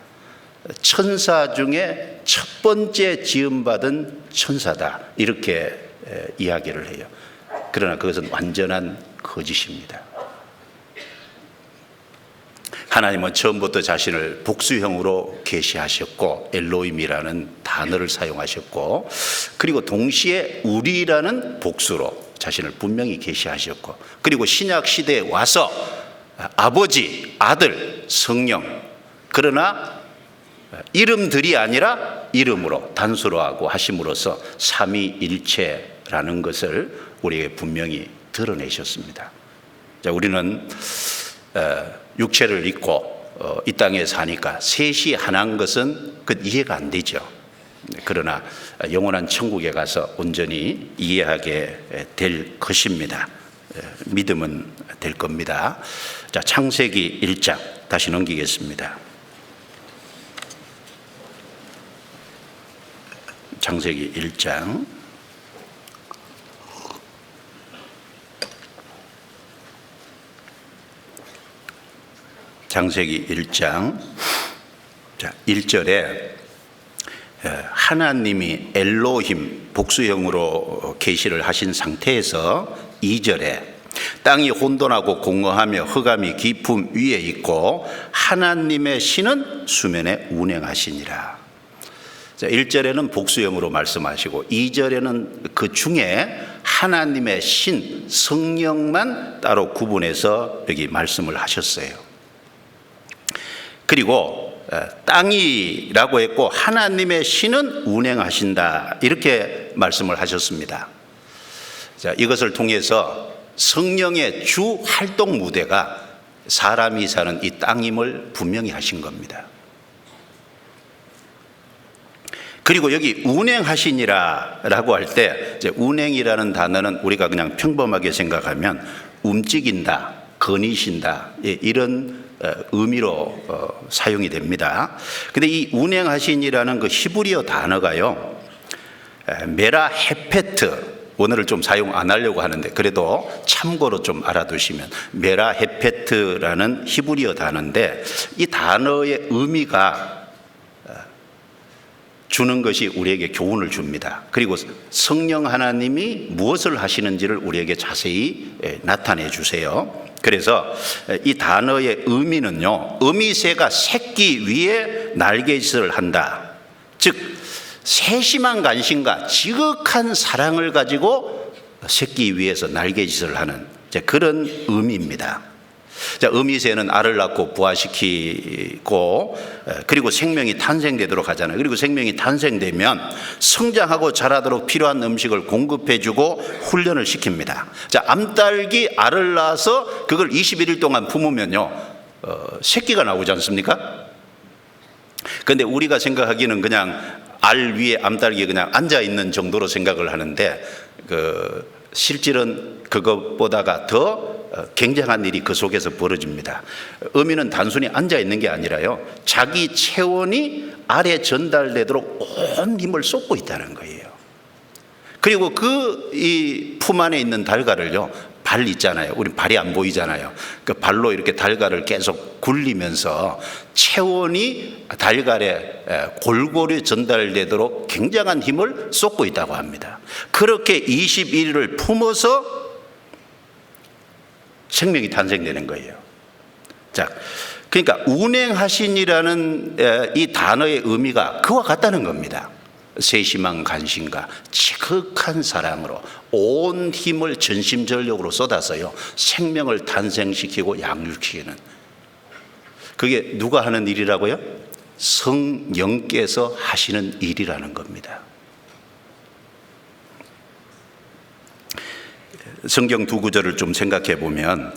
Speaker 1: 천사 중에 첫 번째 지음받은 천사다, 이렇게 이야기를 해요. 그러나 그것은 완전한 거짓입니다. 하나님은 처음부터 자신을 복수형으로 계시하셨고 엘로힘이라는 단어를 사용하셨고, 그리고 동시에 우리라는 복수로 자신을 분명히 계시하셨고, 그리고 신약 시대에 와서 아버지, 아들, 성령, 그러나 이름들이 아니라 이름으로 단수로하고 하심으로써 삼위일체라는 것을 우리에게 분명히 드러내셨습니다. 자, 우리는 육체를 입고 이 땅에 사니까 셋이 하나인 것은 이해가 안 되죠. 그러나 영원한 천국에 가서 온전히 이해하게 될 것입니다. 믿으면 될 겁니다. 자, 창세기 1장 다시 넘기겠습니다. 창세기 1장. 창세기 1장 1절에 하나님이 엘로힘 복수형으로 계시를 하신 상태에서 2절에 땅이 혼돈하고 공허하며 흑암이 깊음 위에 있고 하나님의 신은 수면에 운행하시니라. 1절에는 복수형으로 말씀하시고 2절에는 그 중에 하나님의 신 성령만 따로 구분해서 여기 말씀을 하셨어요. 그리고 땅이라고 했고 하나님의 신은 운행하신다, 이렇게 말씀을 하셨습니다. 자, 이것을 통해서 성령의 주 활동 무대가 사람이 사는 이 땅임을 분명히 하신 겁니다. 그리고 여기 운행하시니라 라고 할 때, 운행이라는 단어는 우리가 그냥 평범하게 생각하면 움직인다, 거니신다, 이런 의미로 사용이 됩니다. 근데 이 운행하시니라는 그 히브리어 단어가요, 메라 헤페트, 오늘을 좀 사용 안 하려고 하는데 그래도 참고로 좀 알아두시면, 메라 헤페트라는 히브리어 단어인데 이 단어의 의미가 주는 것이 우리에게 교훈을 줍니다. 그리고 성령 하나님이 무엇을 하시는지를 우리에게 자세히 나타내 주세요. 그래서 이 단어의 의미는요, 어미새가 새끼 위에 날갯짓을 한다, 즉 세심한 관심과 지극한 사랑을 가지고 새끼 위에서 날갯짓을 하는 그런 의미입니다. 자, 어미새는 알을 낳고 부화시키고 그리고 생명이 탄생되도록 하잖아요. 그리고 생명이 탄생되면 성장하고 자라도록 필요한 음식을 공급해주고 훈련을 시킵니다. 자, 암딸기 알을 낳아서 그걸 21일 동안 품으면요, 새끼가 나오지 않습니까? 그런데 우리가 생각하기는 그냥 알 위에 암딸기 그냥 앉아 있는 정도로 생각을 하는데, 실질은 그것보다가 더 굉장한 일이 그 속에서 벌어집니다. 어미는 단순히 앉아 있는 게 아니라요, 자기 체온이 알에 전달되도록 온 힘을 쏟고 있다는 거예요. 그리고 이 품 안에 있는 달걀을요, 발 있잖아요. 우리 발이 안 보이잖아요. 그 발로 이렇게 달걀을 계속 굴리면서 체온이 달걀에 골고루 전달되도록 굉장한 힘을 쏟고 있다고 합니다. 그렇게 21일을 품어서 생명이 탄생되는 거예요. 자, 그러니까 운행하신이라는 이 단어의 의미가 그와 같다는 겁니다. 세심한 관심과 지극한 사랑으로 온 힘을 전심전력으로 쏟아서요, 생명을 탄생시키고 양육시키는, 그게 누가 하는 일이라고요? 성령께서 하시는 일이라는 겁니다. 성경 두 구절을 좀 생각해 보면,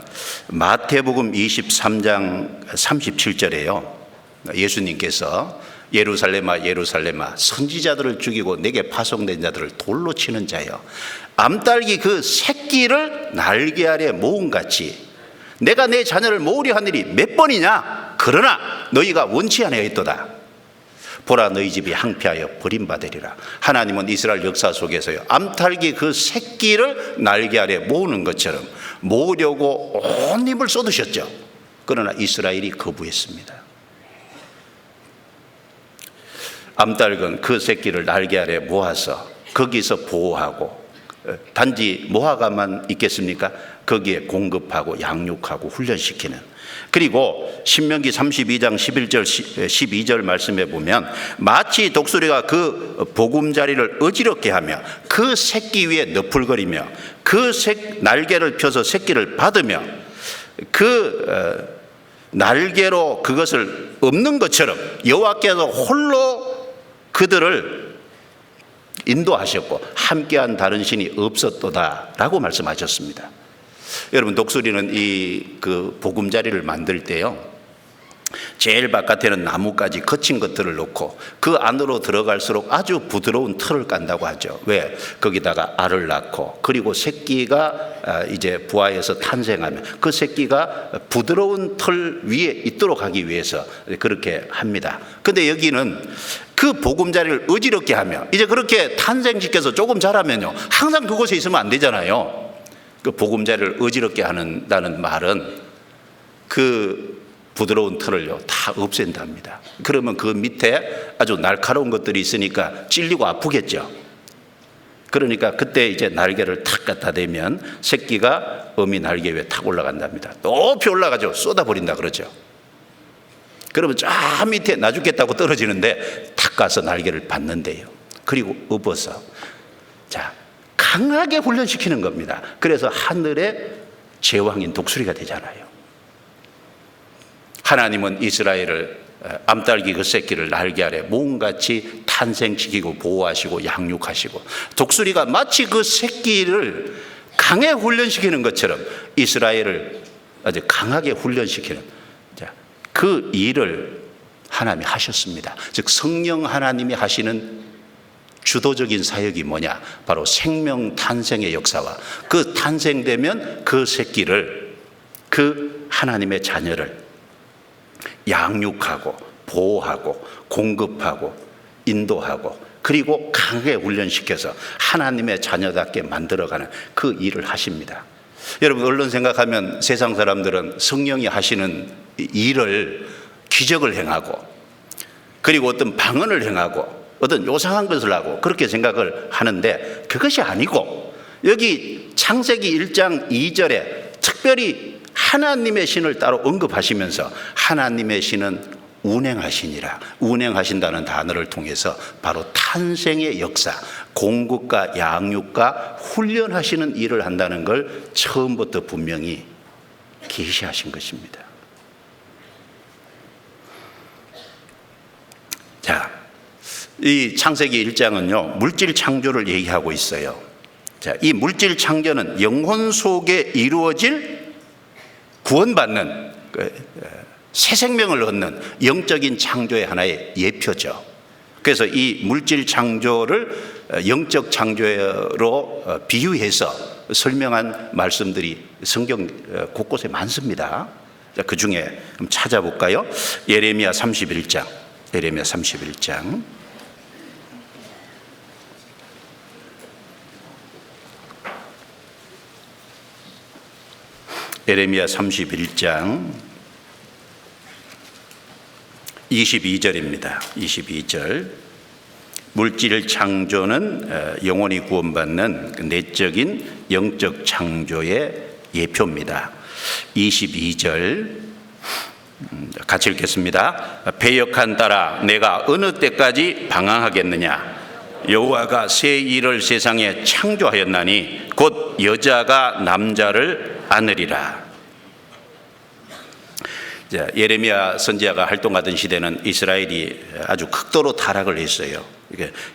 Speaker 1: 마태복음 23장 37절에요, 예수님께서 예루살렘아 예루살렘아 선지자들을 죽이고 내게 파송된 자들을 돌로 치는 자여, 암딸기 그 새끼를 날개 아래 모음같이 내가 내 자녀를 모으려 한 일이 몇 번이냐? 그러나 너희가 원치 아니하였도다. 보라, 너희 집이 항폐하여 버림받으리라. 하나님은 이스라엘 역사 속에서요, 암탉이 그 새끼를 날개 아래 모으는 것처럼 모으려고 온 힘을 쏟으셨죠. 그러나 이스라엘이 거부했습니다. 암탉은 그 새끼를 날개 아래 모아서 거기서 보호하고, 단지 모아가만 있겠습니까? 거기에 공급하고 양육하고 훈련시키는. 그리고 신명기 32장 11절 12절 말씀에 보면, 마치 독수리가 그 보금자리를 어지럽게 하며 그 새끼 위에 너풀거리며 그 날개를 펴서 새끼를 받으며 그 날개로 그것을 엎는 것처럼 여호와께서 홀로 그들을 인도하셨고 함께한 다른 신이 없었도다 라고 말씀하셨습니다. 여러분, 독수리는 그 보금자리를 만들 때요, 제일 바깥에는 나뭇가지 거친 것들을 놓고 그 안으로 들어갈수록 아주 부드러운 털을 깐다고 하죠. 왜? 거기다가 알을 낳고, 그리고 새끼가 이제 부화해서 탄생하면 그 새끼가 부드러운 털 위에 있도록 하기 위해서 그렇게 합니다. 근데 여기는 그 보금자리를 어지럽게 하며, 이제 그렇게 탄생시켜서 조금 자라면요, 항상 그곳에 있으면 안 되잖아요. 그 보금자리를 어지럽게 한다는 말은 그 부드러운 털을요 다 없앤답니다. 그러면 그 밑에 아주 날카로운 것들이 있으니까 찔리고 아프겠죠. 그러니까 그때 이제 날개를 탁 갖다 대면 새끼가 어미 날개 위에 탁 올라간답니다. 높이 올라가죠. 쏟아버린다 그러죠. 그러면 저 밑에 나 죽겠다고 떨어지는데 탁 가서 날개를 받는데요. 그리고 업어서, 자, 강하게 훈련시키는 겁니다. 그래서 하늘의 제왕인 독수리가 되잖아요. 하나님은 이스라엘을 암탉이 그 새끼를 날개 아래 모음같이 탄생시키고 보호하시고 양육하시고, 독수리가 마치 그 새끼를 강하게 훈련시키는 것처럼 이스라엘을 아주 강하게 훈련시키는 그 일을 하나님이 하셨습니다. 즉 성령 하나님이 하시는 주도적인 사역이 뭐냐? 바로 생명 탄생의 역사와 그 탄생되면 그 새끼를, 그 하나님의 자녀를 양육하고 보호하고 공급하고 인도하고, 그리고 강하게 훈련시켜서 하나님의 자녀답게 만들어가는 그 일을 하십니다. 여러분, 얼른 생각하면 세상 사람들은 성령이 하시는 일을 기적을 행하고, 그리고 어떤 방언을 행하고 어떤 요상한 것을 하고 그렇게 생각을 하는데, 그것이 아니고 여기 창세기 1장 2절에 특별히 하나님의 신을 따로 언급하시면서 하나님의 신은 운행하시니라, 운행하신다는 단어를 통해서 바로 탄생의 역사, 공급과 양육과 훈련하시는 일을 한다는 걸 처음부터 분명히 계시하신 것입니다. 자, 이 창세기 1장은요 물질 창조를 얘기하고 있어요. 자, 이 물질 창조는 영혼 속에 이루어질 구원받는 새 생명을 얻는 영적인 창조의 하나의 예표죠. 그래서 이 물질 창조를 영적 창조로 비유해서 설명한 말씀들이 성경 곳곳에 많습니다. 그 중에 찾아볼까요? 예레미야 31장. 예레미야 31장. 예레미야 31장 22절입니다. 22절. 물질 창조는 영원히 구원받는 내적인 영적 창조의 예표입니다. 22절 같이 읽겠습니다. 배역한 딸아, 내가 어느 때까지 방황하겠느냐? 여호와가 새 일을 세상에 창조하였나니 곧 여자가 남자를 안으리라. 예레미야 선지자가 활동하던 시대는 이스라엘이 아주 극도로 타락을 했어요.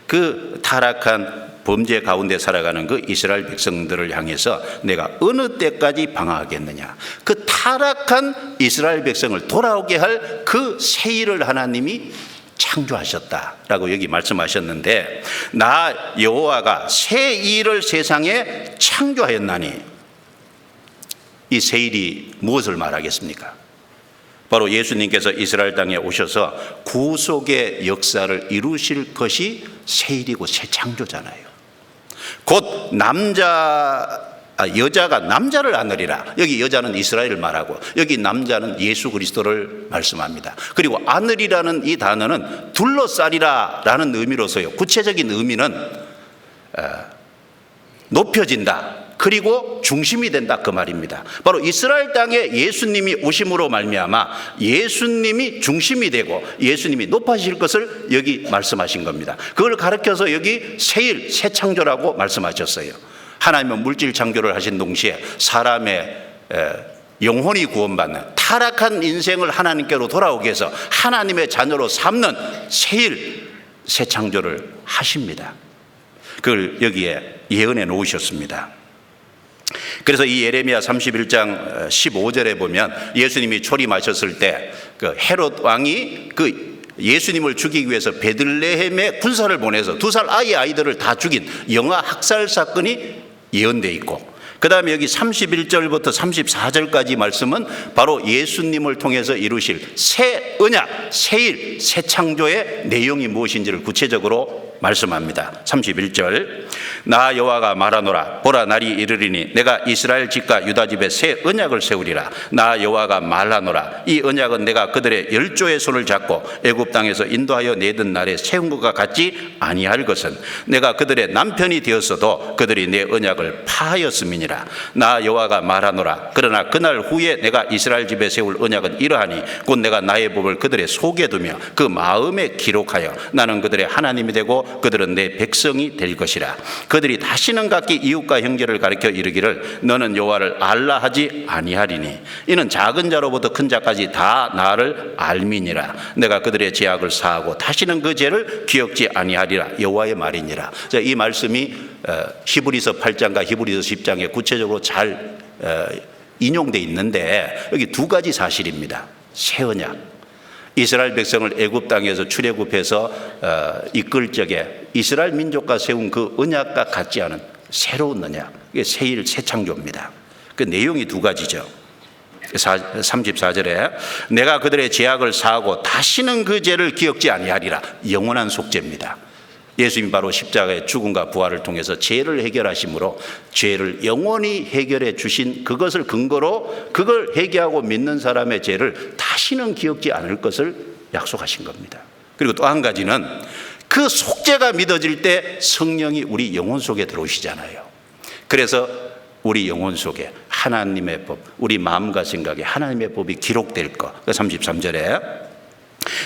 Speaker 1: 그 타락한 범죄 가운데 살아가는 그 이스라엘 백성들을 향해서 내가 어느 때까지 방황하겠느냐. 그 타락한 이스라엘 백성을 돌아오게 할 그 새 일을 하나님이 창조하셨다라고 여기 말씀하셨는데, 나 여호와가 새 일을 세상에 창조하였나니, 이 새 일이 무엇을 말하겠습니까? 바로 예수님께서 이스라엘 땅에 오셔서 구속의 역사를 이루실 것이 새 일이고 새 창조잖아요. 곧 여자가 남자를 안으리라. 여기 여자는 이스라엘을 말하고 여기 남자는 예수 그리스도를 말씀합니다. 그리고 안으리라는 이 단어는 둘러싸리라 라는 의미로서요, 구체적인 의미는 높여진다, 그리고 중심이 된다, 그 말입니다. 바로 이스라엘 땅에 예수님이 오심으로 말미암아 예수님이 중심이 되고 예수님이 높아지실 것을 여기 말씀하신 겁니다. 그걸 가르쳐서 여기 새일, 새 창조라고 말씀하셨어요. 하나님은 물질 창조를 하신 동시에 사람의 영혼이 구원받는 타락한 인생을 하나님께로 돌아오게 해서 하나님의 자녀로 삼는 새일, 새 창조를 하십니다. 그걸 여기에 예언해 놓으셨습니다. 그래서 이 예레미야 31장 15절에 보면 예수님이 초림하셨을 때 그 헤롯 왕이 그 예수님을 죽이기 위해서 베들레헴에 군사를 보내서 2살 아이들을 다 죽인 영아 학살 사건이 예언되어 있고, 그 다음에 여기 31절부터 34절까지 말씀은 바로 예수님을 통해서 이루실 새 언약, 새 일, 새 창조의 내용이 무엇인지를 구체적으로 말씀합니다. 31절. 나 여호와가 말하노라. 보라, 날이 이르리니 내가 이스라엘 집과 유다 집에 새 언약을 세우리라. 나 여호와가 말하노라. 이 언약은 내가 그들의 열조의 손을 잡고 애굽 땅에서 인도하여 내던 날에 세운 것과 같지 아니할 것은 내가 그들의 남편이 되었어도 그들이 내 언약을 파하였음이니라. 나 여호와가 말하노라. 그러나 그날 후에 내가 이스라엘 집에 세울 언약은 이러하니 곧 내가 나의 법을 그들의 속에 두며 그 마음에 기록하여 나는 그들의 하나님이 되고 그들은 내 백성이 될 것이라. 그들이 다시는 각기 이웃과 형제를 가리켜 이르기를 너는 여호와를 알라 하지 아니하리니 이는 작은 자로부터 큰 자까지 다 나를 알미니라. 내가 그들의 죄악을 사하고 다시는 그 죄를 기억지 아니하리라. 여호와의 말이니라. 이 말씀이 히브리서 8장과 히브리서 10장에 구체적으로 잘 인용되어 있는데, 여기 두 가지 사실입니다. 새 언약, 이스라엘 백성을 애굽 땅에서 출애굽해서 이끌 적에 이스라엘 민족과 세운 그 언약과 같지 않은 새로운 언약, 이게 새일, 새 창조입니다. 그 내용이 두 가지죠. 34절에 내가 그들의 죄악을 사하고 다시는 그 죄를 기억지 아니하리라. 영원한 속죄입니다. 예수님 바로 십자가의 죽음과 부활을 통해서 죄를 해결하심으로 죄를 영원히 해결해 주신 그것을 근거로 그걸 회개하고 믿는 사람의 죄를 다시는 기억지 않을 것을 약속하신 겁니다. 그리고 또 한 가지는 그 속죄가 믿어질 때 성령이 우리 영혼 속에 들어오시잖아요. 그래서 우리 영혼 속에 하나님의 법, 우리 마음과 생각에 하나님의 법이 기록될 것. 33절에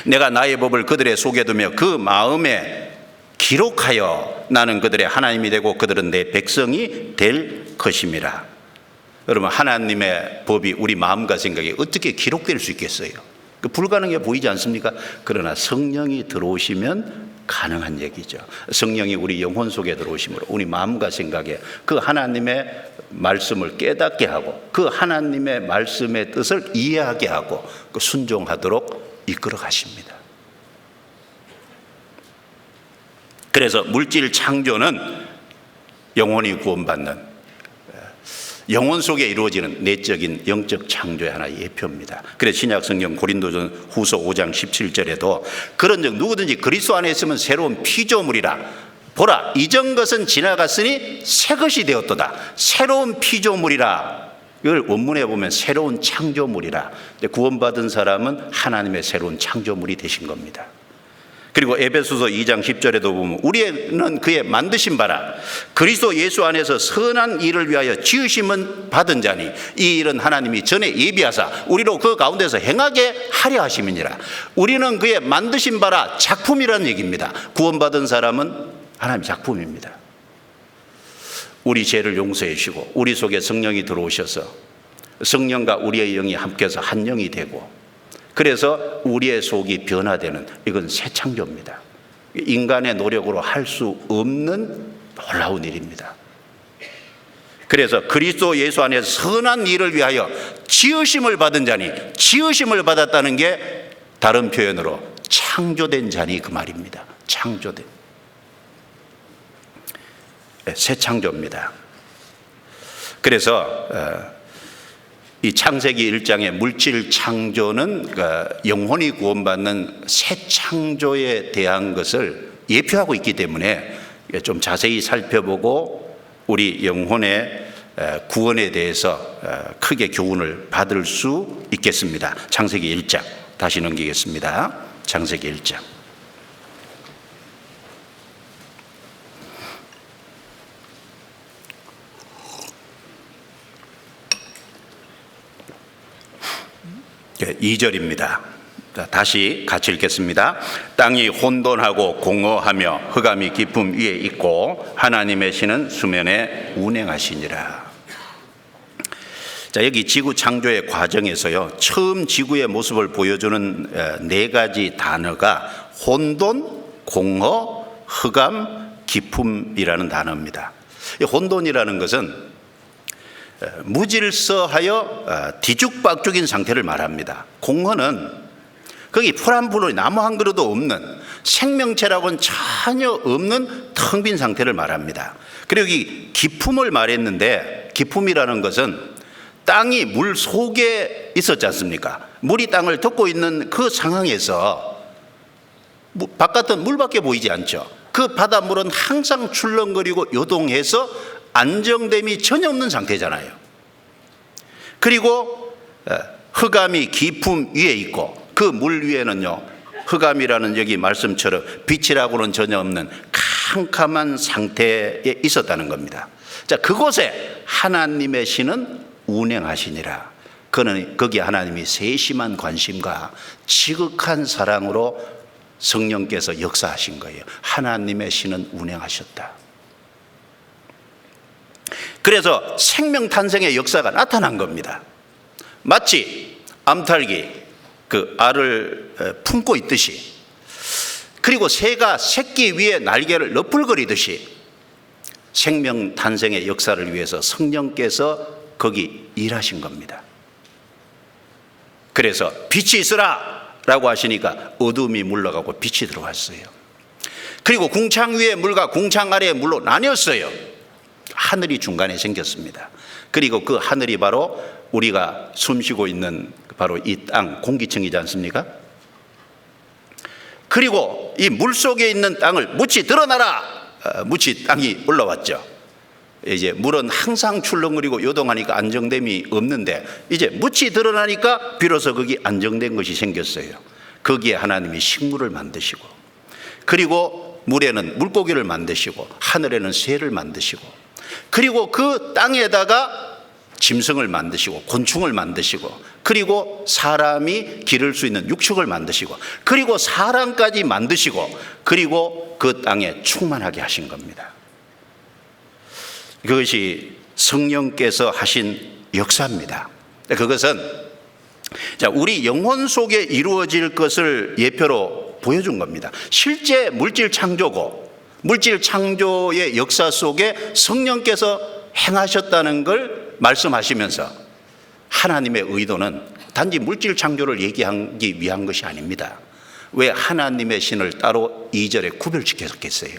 Speaker 1: 내가 나의 법을 그들의 속에 두며 그 마음에 기록하여 나는 그들의 하나님이 되고 그들은 내 백성이 될 것임이라. 여러분, 하나님의 법이 우리 마음과 생각에 어떻게 기록될 수 있겠어요? 불가능해 보이지 않습니까? 그러나 성령이 들어오시면 가능한 얘기죠. 성령이 우리 영혼 속에 들어오심으로 우리 마음과 생각에 그 하나님의 말씀을 깨닫게 하고 그 하나님의 말씀의 뜻을 이해하게 하고 순종하도록 이끌어 가십니다. 그래서 물질 창조는 영혼이 구원받는, 영혼 속에 이루어지는 내적인 영적 창조의 하나의 예표입니다. 그래서 신약 성경 고린도전 후서 5장 17절에도 그런즉 누구든지 그리스도 안에 있으면 새로운 피조물이라. 보라, 이전 것은 지나갔으니 새 것이 되었도다. 새로운 피조물이라. 이걸 원문에 보면 새로운 창조물이라. 구원받은 사람은 하나님의 새로운 창조물이 되신 겁니다. 그리고 에베소서 2장 10절에도 보면 우리는 그의 만드신 바라 그리스도 예수 안에서 선한 일을 위하여 지으심은 받은 자니 이 일은 하나님이 전에 예비하사 우리로 그 가운데서 행하게 하려 하심이니라. 우리는 그의 만드신 바라 작품이라는 얘기입니다. 구원받은 사람은 하나님 작품입니다. 우리 죄를 용서해 주시고 우리 속에 성령이 들어오셔서 성령과 우리의 영이 함께해서 한 영이 되고, 그래서 우리의 속이 변화되는, 이건 새 창조입니다. 인간의 노력으로 할 수 없는 놀라운 일입니다. 그래서 그리스도 예수 안에서 선한 일을 위하여 지으심을 받은 자니, 지으심을 받았다는 게 다른 표현으로 창조된 자니 그 말입니다. 창조된, 새 창조입니다. 그래서 이 창세기 1장의 물질 창조는 영혼이 구원받는 새 창조에 대한 것을 예표하고 있기 때문에 좀 자세히 살펴보고 우리 영혼의 구원에 대해서 크게 교훈을 받을 수 있겠습니다. 창세기 1장 다시 넘기겠습니다. 창세기 1장. 네, 2절입니다. 다시 같이 읽겠습니다. 땅이 혼돈하고 공허하며 흑암이 깊음 위에 있고 하나님의 신은 수면에 운행하시니라. 자, 여기 지구 창조의 과정에서요, 처음 지구의 모습을 보여주는 네 가지 단어가 혼돈, 공허, 흑암, 깊음이라는 단어입니다. 혼돈이라는 것은 무질서하여 뒤죽박죽인 상태를 말합니다. 공허는 거기 풀 한 풀이 나무 한 그루도 없는, 생명체라고는 전혀 없는 텅 빈 상태를 말합니다. 그리고 여기 깊음을 말했는데, 깊음이라는 것은 땅이 물 속에 있었지 않습니까? 물이 땅을 덮고 있는 그 상황에서 바깥은 물밖에 보이지 않죠. 그 바닷물은 항상 출렁거리고 요동해서 안정됨이 전혀 없는 상태잖아요. 그리고 흑암이 깊음 위에 있고, 그 물 위에는요, 흑암이라는 여기 말씀처럼 빛이라고는 전혀 없는 캄캄한 상태에 있었다는 겁니다. 자, 그곳에 하나님의 신은 운행하시니라. 그는 거기에 하나님이 세심한 관심과 지극한 사랑으로 성령께서 역사하신 거예요. 하나님의 신은 운행하셨다. 그래서 생명 탄생의 역사가 나타난 겁니다. 마치 암탉이 그 알을 품고 있듯이, 그리고 새가 새끼 위에 날개를 너풀거리듯이 생명 탄생의 역사를 위해서 성령께서 거기 일하신 겁니다. 그래서 빛이 있으라 라고 하시니까 어둠이 물러가고 빛이 들어왔어요. 그리고 궁창 위의 물과 궁창 아래의 물로 나뉘었어요. 하늘이 중간에 생겼습니다. 그리고 그 하늘이 바로 우리가 숨쉬고 있는 바로 이 땅, 공기층이지 않습니까? 그리고 이 물속에 있는 땅을 묻이 드러나라! 묻이 땅이 올라왔죠. 이제 물은 항상 출렁거리고 요동하니까 안정됨이 없는데, 이제 묻이 드러나니까 비로소 거기 안정된 것이 생겼어요. 거기에 하나님이 식물을 만드시고, 그리고 물에는 물고기를 만드시고, 하늘에는 새를 만드시고, 그리고 그 땅에다가 짐승을 만드시고 곤충을 만드시고, 그리고 사람이 기를 수 있는 육축을 만드시고, 그리고 사람까지 만드시고, 그리고 그 땅에 충만하게 하신 겁니다. 그것이 성령께서 하신 역사입니다. 그것은 우리 영혼 속에 이루어질 것을 예표로 보여준 겁니다. 실제 물질 창조고, 물질 창조의 역사 속에 성령께서 행하셨다는 걸 말씀하시면서, 하나님의 의도는 단지 물질 창조를 얘기하기 위한 것이 아닙니다. 왜 하나님의 신을 따로 2절에 구별시켰겠어요?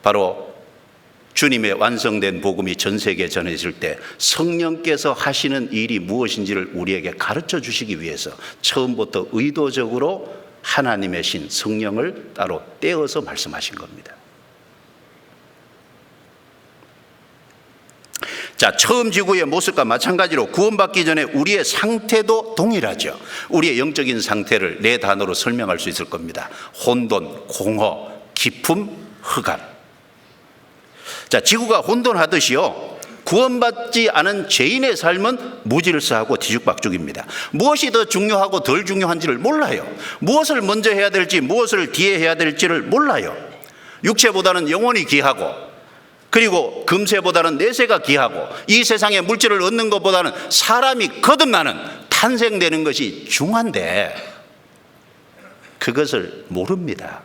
Speaker 1: 바로 주님의 완성된 복음이 전 세계에 전해질 때 성령께서 하시는 일이 무엇인지를 우리에게 가르쳐 주시기 위해서 처음부터 의도적으로 하나님의 신 성령을 따로 떼어서 말씀하신 겁니다. 자, 처음 지구의 모습과 마찬가지로 구원받기 전에 우리의 상태도 동일하죠. 우리의 영적인 상태를 네 단어로 설명할 수 있을 겁니다. 혼돈, 공허, 기쁨, 흑암. 자, 지구가 혼돈하듯이요, 구원받지 않은 죄인의 삶은 무질서하고 뒤죽박죽입니다. 무엇이 더 중요하고 덜 중요한지를 몰라요. 무엇을 먼저 해야 될지, 무엇을 뒤에 해야 될지를 몰라요. 육체보다는 영혼이 귀하고, 그리고 금세보다는 내세가 귀하고, 이 세상의 물질을 얻는 것보다는 사람이 거듭나는, 탄생되는 것이 중요한데 그것을 모릅니다.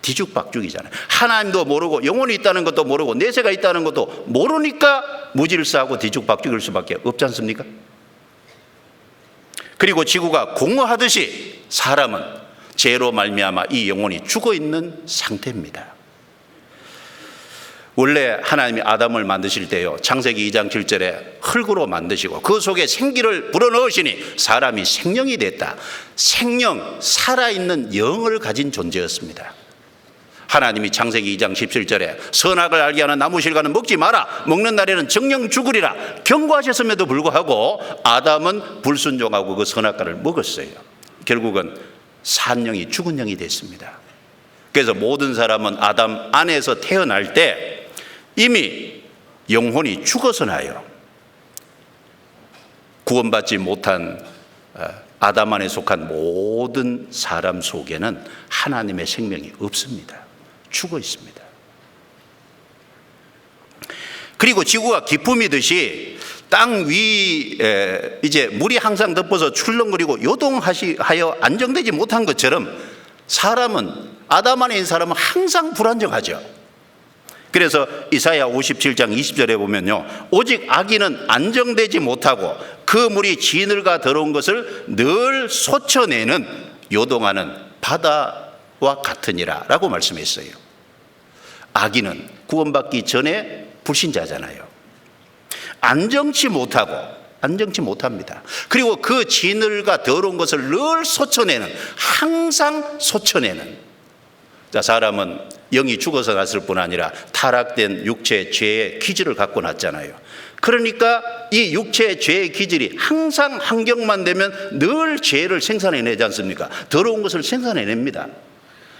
Speaker 1: 뒤죽박죽이잖아요. 하나님도 모르고 영혼이 있다는 것도 모르고 내세가 있다는 것도 모르니까 무질서하고 뒤죽박죽일 수밖에 없지 않습니까? 그리고 지구가 공허하듯이 사람은 죄로 말미암아 이 영혼이 죽어있는 상태입니다. 원래 하나님이 아담을 만드실 때요, 창세기 2장 7절에 흙으로 만드시고 그 속에 생기를 불어넣으시니 사람이 생명이 됐다. 생명, 살아있는 영을 가진 존재였습니다. 하나님이 창세기 2장 17절에 선악을 알게 하는 나무 실과는 먹지 마라, 먹는 날에는 정령 죽으리라 경고하셨음에도 불구하고 아담은 불순종하고 그 선악과를 먹었어요. 결국은 산 영이 죽은 영이 됐습니다. 그래서 모든 사람은 아담 안에서 태어날 때 이미 영혼이 죽어서 나요. 구원받지 못한 아담 안에 속한 모든 사람 속에는 하나님의 생명이 없습니다. 죽어 있습니다. 그리고 지구가 기품이듯이 땅 위에 이제 물이 항상 덮어서 출렁거리고 요동하여 안정되지 못한 것처럼 사람은, 아담 안에 있는 사람은 항상 불안정하죠. 그래서 이사야 57장 20절에 보면요, 오직 악인은 안정되지 못하고 그 물이 진흙과 더러운 것을 늘 솟쳐내는 요동하는 바다와 같으니라 라고 말씀했어요. 악인은 구원받기 전에 불신자잖아요. 안정치 못합니다. 그리고 그 진흙과 더러운 것을 늘 솟쳐내는, 항상 솟쳐내는. 자, 사람은 영이 죽어서 났을 뿐 아니라 타락된 육체의 죄의 기질을 갖고 났잖아요. 그러니까 이 육체의 죄의 기질이 항상 환경만 되면 늘 죄를 생산해내지 않습니까? 더러운 것을 생산해냅니다.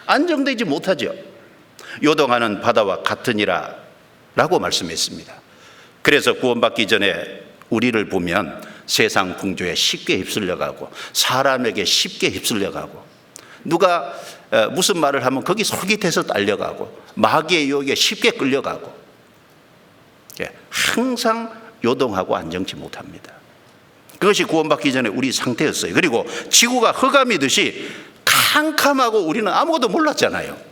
Speaker 1: 안정되지 못하죠. 요동하는 바다와 같으니라 라고 말씀했습니다. 그래서 구원받기 전에 우리를 보면 세상 풍조에 쉽게 휩쓸려가고, 사람에게 쉽게 휩쓸려가고, 누가 무슨 말을 하면 거기 솔깃해서 딸려가고, 마귀의 유혹에 쉽게 끌려가고, 항상 요동하고 안정치 못합니다. 그것이 구원받기 전에 우리 상태였어요. 그리고 지구가 흑암이듯이 캄캄하고 우리는 아무것도 몰랐잖아요.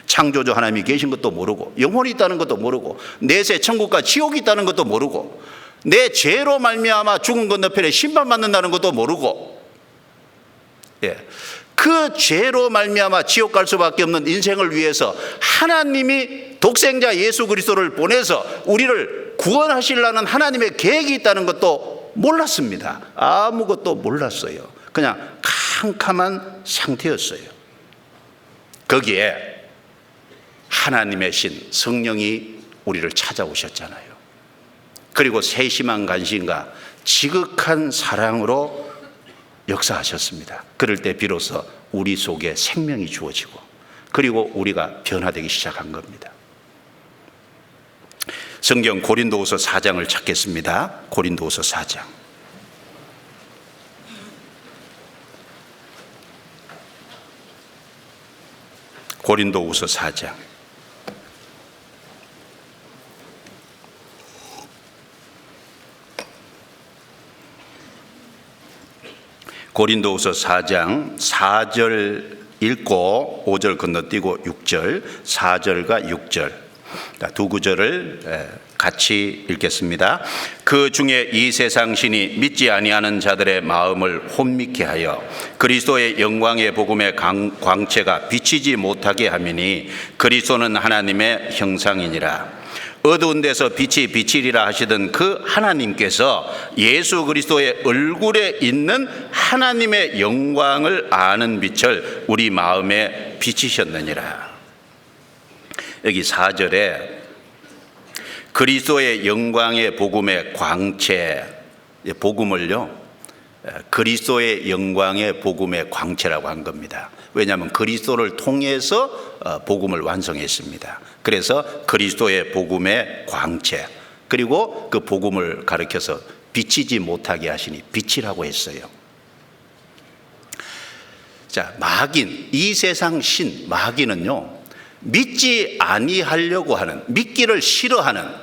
Speaker 1: 창조주 하나님이 계신 것도 모르고, 영혼이 있다는 것도 모르고, 내세 천국과 지옥이 있다는 것도 모르고, 내 죄로 말미암아 죽은 건너편에 심판받는다는 것도 모르고, 그 죄로 말미암아 지옥 갈 수밖에 없는 인생을 위해서 하나님이 독생자 예수 그리스도를 보내서 우리를 구원하시려는 하나님의 계획이 있다는 것도 몰랐습니다. 아무것도 몰랐어요. 그냥 캄캄한 상태였어요. 거기에 하나님의 신 성령이 우리를 찾아오셨잖아요. 그리고 세심한 관심과 지극한 사랑으로 역사하셨습니다. 그럴 때 비로소 우리 속에 생명이 주어지고, 그리고 우리가 변화되기 시작한 겁니다. 성경 고린도후서 4장을 찾겠습니다. 고린도후서 4장. 고린도후서 4장. 고린도후서 4장 4절 읽고 5절 건너뛰고 6절, 4절과 6절. 두 구절을 같이 읽겠습니다. 그 중에 이 세상 신이 믿지 아니하는 자들의 마음을 혼미케 하여 그리스도의 영광의 복음의 광채가 비치지 못하게 함이니 그리스도는 하나님의 형상이니라. 어두운 데서 빛이 비치리라 하시던 그 하나님께서 예수 그리스도의 얼굴에 있는 하나님의 영광을 아는 빛을 우리 마음에 비치셨느니라. 여기 4절에 그리스도의 영광의 복음의 광채, 복음을요 그리스도의 영광의 복음의 광채라고 한 겁니다. 왜냐하면 그리스도를 통해서 복음을 완성했습니다. 그래서 그리스도의 복음의 광채, 그리고 그 복음을 가리켜서 비치지 못하게 하시니 빛이라고 했어요. 자, 마귀, 이 세상 신 마귀는요 믿지 아니하려고 하는, 믿기를 싫어하는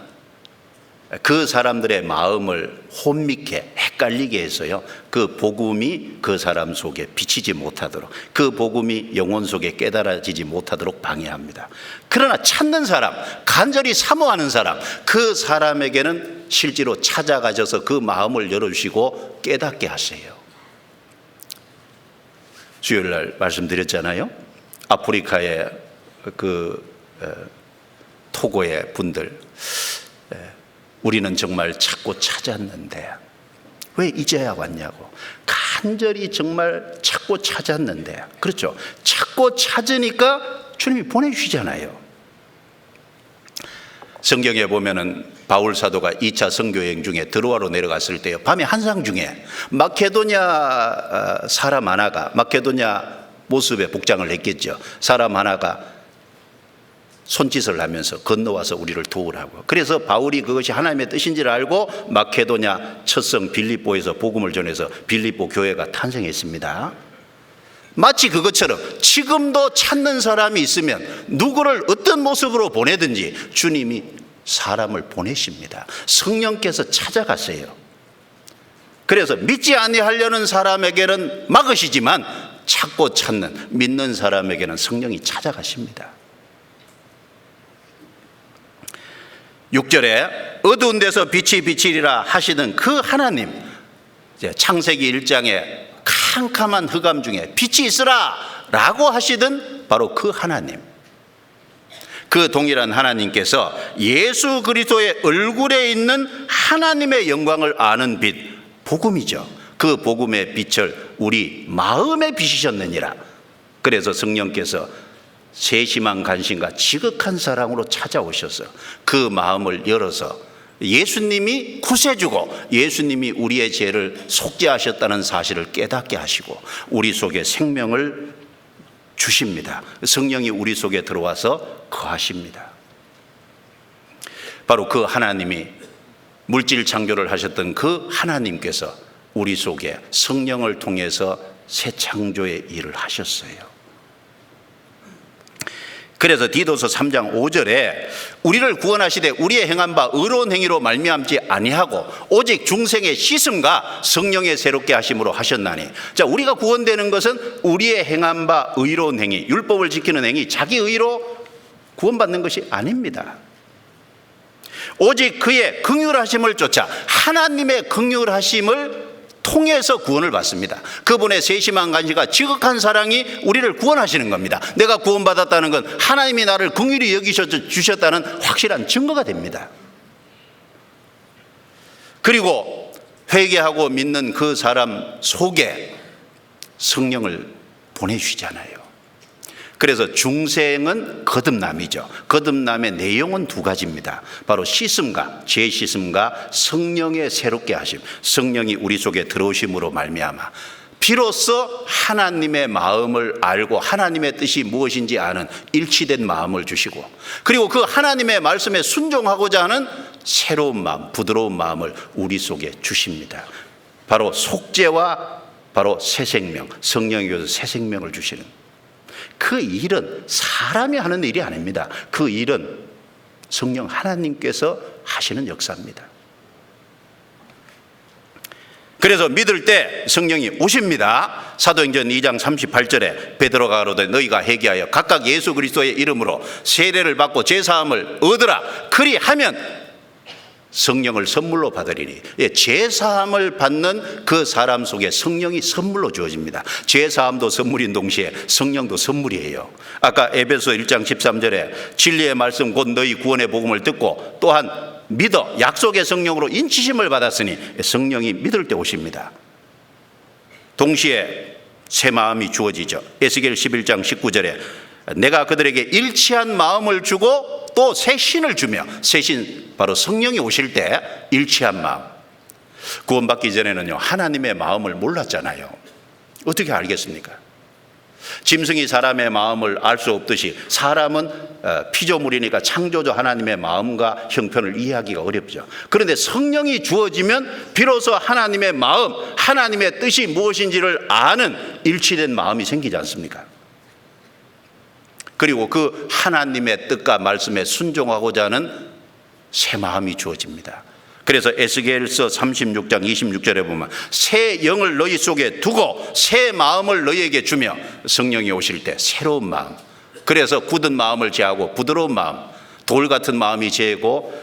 Speaker 1: 그 사람들의 마음을 혼미케 헷갈리게 해서요 그 복음이 그 사람 속에 비치지 못하도록, 그 복음이 영혼 속에 깨달아지지 못하도록 방해합니다. 그러나 찾는 사람, 간절히 사모하는 사람, 그 사람에게는 실제로 찾아가셔서 그 마음을 열어주시고 깨닫게 하세요. 수요일날 말씀드렸잖아요. 아프리카의 토고의 분들, 우리는 정말 찾고 찾았는데 왜 이제야 왔냐고, 간절히 정말 찾고 찾았는데, 그렇죠, 찾고 찾으니까 주님이 보내주시잖아요. 성경에 보면은 바울 사도가 2차 선교여행 중에 드로아로 내려갔을 때요 밤에 한상 중에 마케도냐 사람 하나가, 마케도냐 모습에 복장을 했겠죠, 사람 하나가 손짓을 하면서 건너와서 우리를 도우라고. 그래서 바울이 그것이 하나님의 뜻인지를 알고 마케도냐 첫성 빌립보에서 복음을 전해서 빌립보 교회가 탄생했습니다. 마치 그것처럼 지금도 찾는 사람이 있으면 누구를 어떤 모습으로 보내든지 주님이 사람을 보내십니다. 성령께서 찾아가세요. 그래서 믿지 아니하려는 사람에게는 막으시지만 찾고 찾는, 믿는 사람에게는 성령이 찾아가십니다. 6절에 어두운 데서 빛이 비치리라 하시던 그 하나님, 창세기 1장에 캄캄한 흑암 중에 빛이 있으라 라고 하시던 바로 그 하나님, 그 동일한 하나님께서 예수 그리스도의 얼굴에 있는 하나님의 영광을 아는 빛, 복음이죠. 그 복음의 빛을 우리 마음에 비치셨느니라. 그래서 성령께서 세심한 관심과 지극한 사랑으로 찾아오셔서 그 마음을 열어서 예수님이 구세주고 예수님이 우리의 죄를 속죄하셨다는 사실을 깨닫게 하시고 우리 속에 생명을 주십니다. 성령이 우리 속에 들어와서 거하십니다. 바로 그 하나님이 물질 창조를 하셨던 그 하나님께서 우리 속에 성령을 통해서 새 창조의 일을 하셨어요. 그래서 디도서 3장 5절에 우리를 구원하시되 우리의 행한 바 의로운 행위로 말미암지 아니하고 오직 중생의 씻음과 성령의 새롭게 하심으로 하셨나니. 자, 우리가 구원되는 것은 우리의 행한 바 의로운 행위, 율법을 지키는 행위, 자기 의로 구원받는 것이 아닙니다. 오직 그의 긍휼하심을 쫓아 하나님의 긍휼하심을 통해서 구원을 받습니다. 그분의 세심한 관심과 지극한 사랑이 우리를 구원하시는 겁니다. 내가 구원받았다는 건 하나님이 나를 긍휼히 여기주셨다는 확실한 증거가 됩니다. 그리고 회개하고 믿는 그 사람 속에 성령을 보내주시잖아요. 그래서 중생은 거듭남이죠. 거듭남의 내용은 두 가지입니다. 바로 씻음과 죄 씻음과 성령의 새롭게 하심, 성령이 우리 속에 들어오심으로 말미암아 비로소 하나님의 마음을 알고 하나님의 뜻이 무엇인지 아는 일치된 마음을 주시고, 그리고 그 하나님의 말씀에 순종하고자 하는 새로운 마음, 부드러운 마음을 우리 속에 주십니다. 바로 속죄와 바로 새 생명, 성령이 오셔서 새 생명을 주시는 그 일은 사람이 하는 일이 아닙니다. 그 일은 성령 하나님께서 하시는 역사입니다. 그래서 믿을 때 성령이 오십니다. 사도행전 2장 38절에 베드로가 가로되 너희가 회개하여 각각 예수 그리스도의 이름으로 세례를 받고 제사함을 얻으라. 그리하면 성령을 선물로 받으리니. 제사함을 받는 그 사람 속에 성령이 선물로 주어집니다. 제사함도 선물인 동시에 성령도 선물이에요. 아까 에베소 1장 13절에 진리의 말씀 곧 너희 구원의 복음을 듣고 또한 믿어 약속의 성령으로 인치심을 받았으니 성령이 믿을 때 오십니다. 동시에 새 마음이 주어지죠. 에스겔 11장 19절에 내가 그들에게 일치한 마음을 주고 또 새 신을 주며, 새 신 바로 성령이 오실 때 일치한 마음. 구원받기 전에는요 하나님의 마음을 몰랐잖아요. 어떻게 알겠습니까? 짐승이 사람의 마음을 알 수 없듯이 사람은 피조물이니까 창조주 하나님의 마음과 형편을 이해하기가 어렵죠. 그런데 성령이 주어지면 비로소 하나님의 마음, 하나님의 뜻이 무엇인지를 아는 일치된 마음이 생기지 않습니까? 그리고 그 하나님의 뜻과 말씀에 순종하고자 하는 새 마음이 주어집니다. 그래서 에스겔서 36장 26절에 보면 새 영을 너희 속에 두고 새 마음을 너희에게 주며, 성령이 오실 때 새로운 마음. 그래서 굳은 마음을 제하고 부드러운 마음, 돌 같은 마음이 제고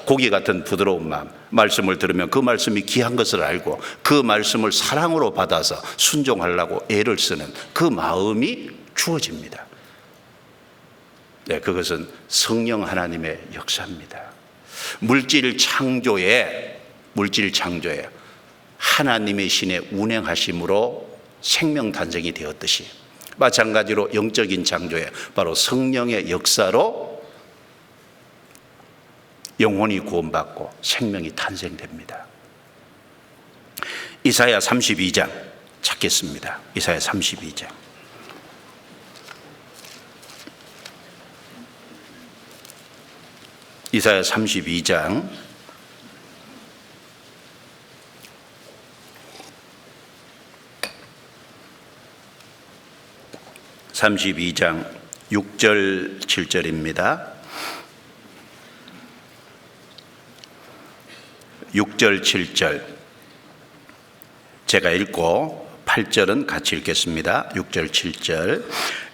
Speaker 1: 고기 같은 부드러운 마음. 말씀을 들으면 그 말씀이 귀한 것을 알고 그 말씀을 사랑으로 받아서 순종하려고 애를 쓰는 그 마음이 주어집니다. 네, 그것은 성령 하나님의 역사입니다. 물질 창조에 하나님의 신의 운행하심으로 생명 탄생이 되었듯이, 마찬가지로 영적인 창조에 바로 성령의 역사로 영혼이 구원받고 생명이 탄생됩니다. 이사야 32장 찾겠습니다. 이사야 32장. 이사야 32장 6절 7절입니다. 6절 7절 제가 읽고 8절은 같이 읽겠습니다. 6절 7절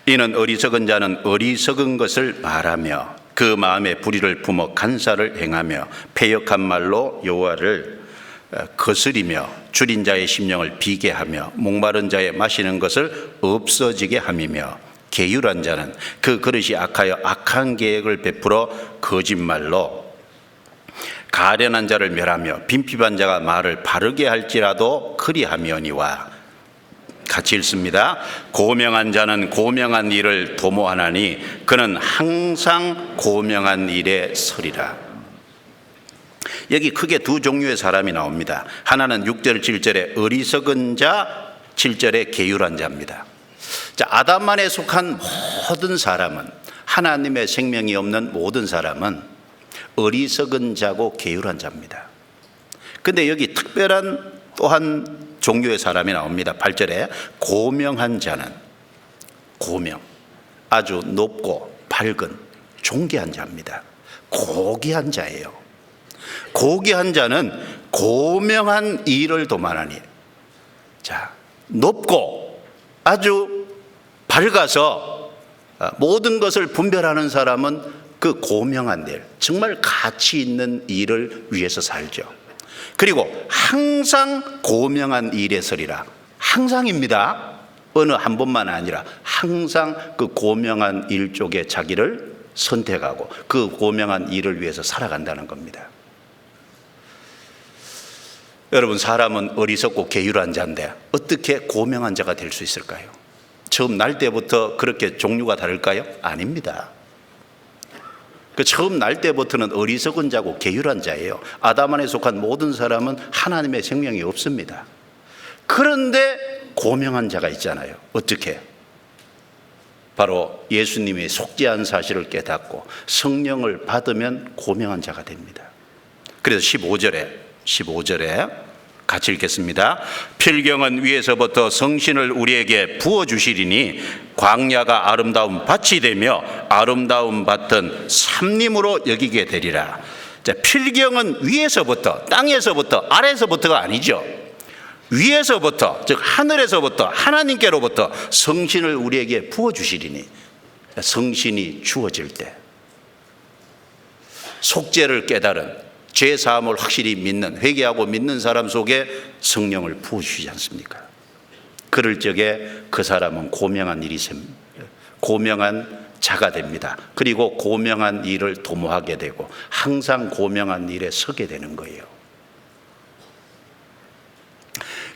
Speaker 1: 이는 어리석은 자는 어리석은 것을 말하며 그 마음에 불의를 품어 간사를 행하며 패역한 말로 여호와를 거스리며 줄인 자의 심령을 비게 하며 목마른 자의 마시는 것을 없어지게 함이며 계율한 자는 그 그릇이 악하여 악한 계획을 베풀어 거짓말로 가련한 자를 멸하며 빈핍한 자가 말을 바르게 할지라도 그리하며니와. 같이 읽습니다. 고명한 자는 고명한 일을 도모하나니 그는 항상 고명한 일에 서리라. 여기 크게 두 종류의 사람이 나옵니다. 하나는 6절 7절에 어리석은 자, 7절에 계율한 자입니다. 자, 아담만에 속한 모든 사람은, 하나님의 생명이 없는 모든 사람은 어리석은 자고 계율한 자입니다. 근데 여기 특별한 또한 종류의 사람이 나옵니다. 8절에 고명한 자는, 고명, 아주 높고 밝은 존귀한 자입니다. 고귀한 자예요. 고귀한 자는 고명한 일을 도만하니. 자, 높고 아주 밝아서 모든 것을 분별하는 사람은 그 고명한 일, 정말 가치 있는 일을 위해서 살죠. 그리고 항상 고명한 일에 서리라. 항상입니다. 어느 한 번만 아니라 항상 그 고명한 일 쪽에 자기를 선택하고 그 고명한 일을 위해서 살아간다는 겁니다. 여러분, 사람은 어리석고 계율한 자인데 어떻게 고명한 자가 될 수 있을까요? 처음 날 때부터 그렇게 종류가 다를까요? 아닙니다. 그 처음 날 때부터는 어리석은 자고 계율한 자예요. 아담 안에 속한 모든 사람은 하나님의 생명이 없습니다. 그런데 고명한 자가 있잖아요. 어떻게? 바로 예수님이 속죄한 사실을 깨닫고 성령을 받으면 고명한 자가 됩니다. 그래서 15절에 같이 읽겠습니다. 필경은 위에서부터 성신을 우리에게 부어주시리니 광야가 아름다운 밭이 되며 아름다운 밭은 삼림으로 여기게 되리라. 자, 필경은 위에서부터, 땅에서부터, 아래서부터가 아니죠. 위에서부터, 즉 하늘에서부터 하나님께로부터 성신을 우리에게 부어주시리니, 성신이 주어질 때 속죄를 깨달은, 죄사함을 확실히 믿는, 회개하고 믿는 사람 속에 성령을 부어주시지 않습니까? 그럴 적에 그 사람은 고명한 자가 됩니다. 그리고 고명한 일을 도모하게 되고 항상 고명한 일에 서게 되는 거예요.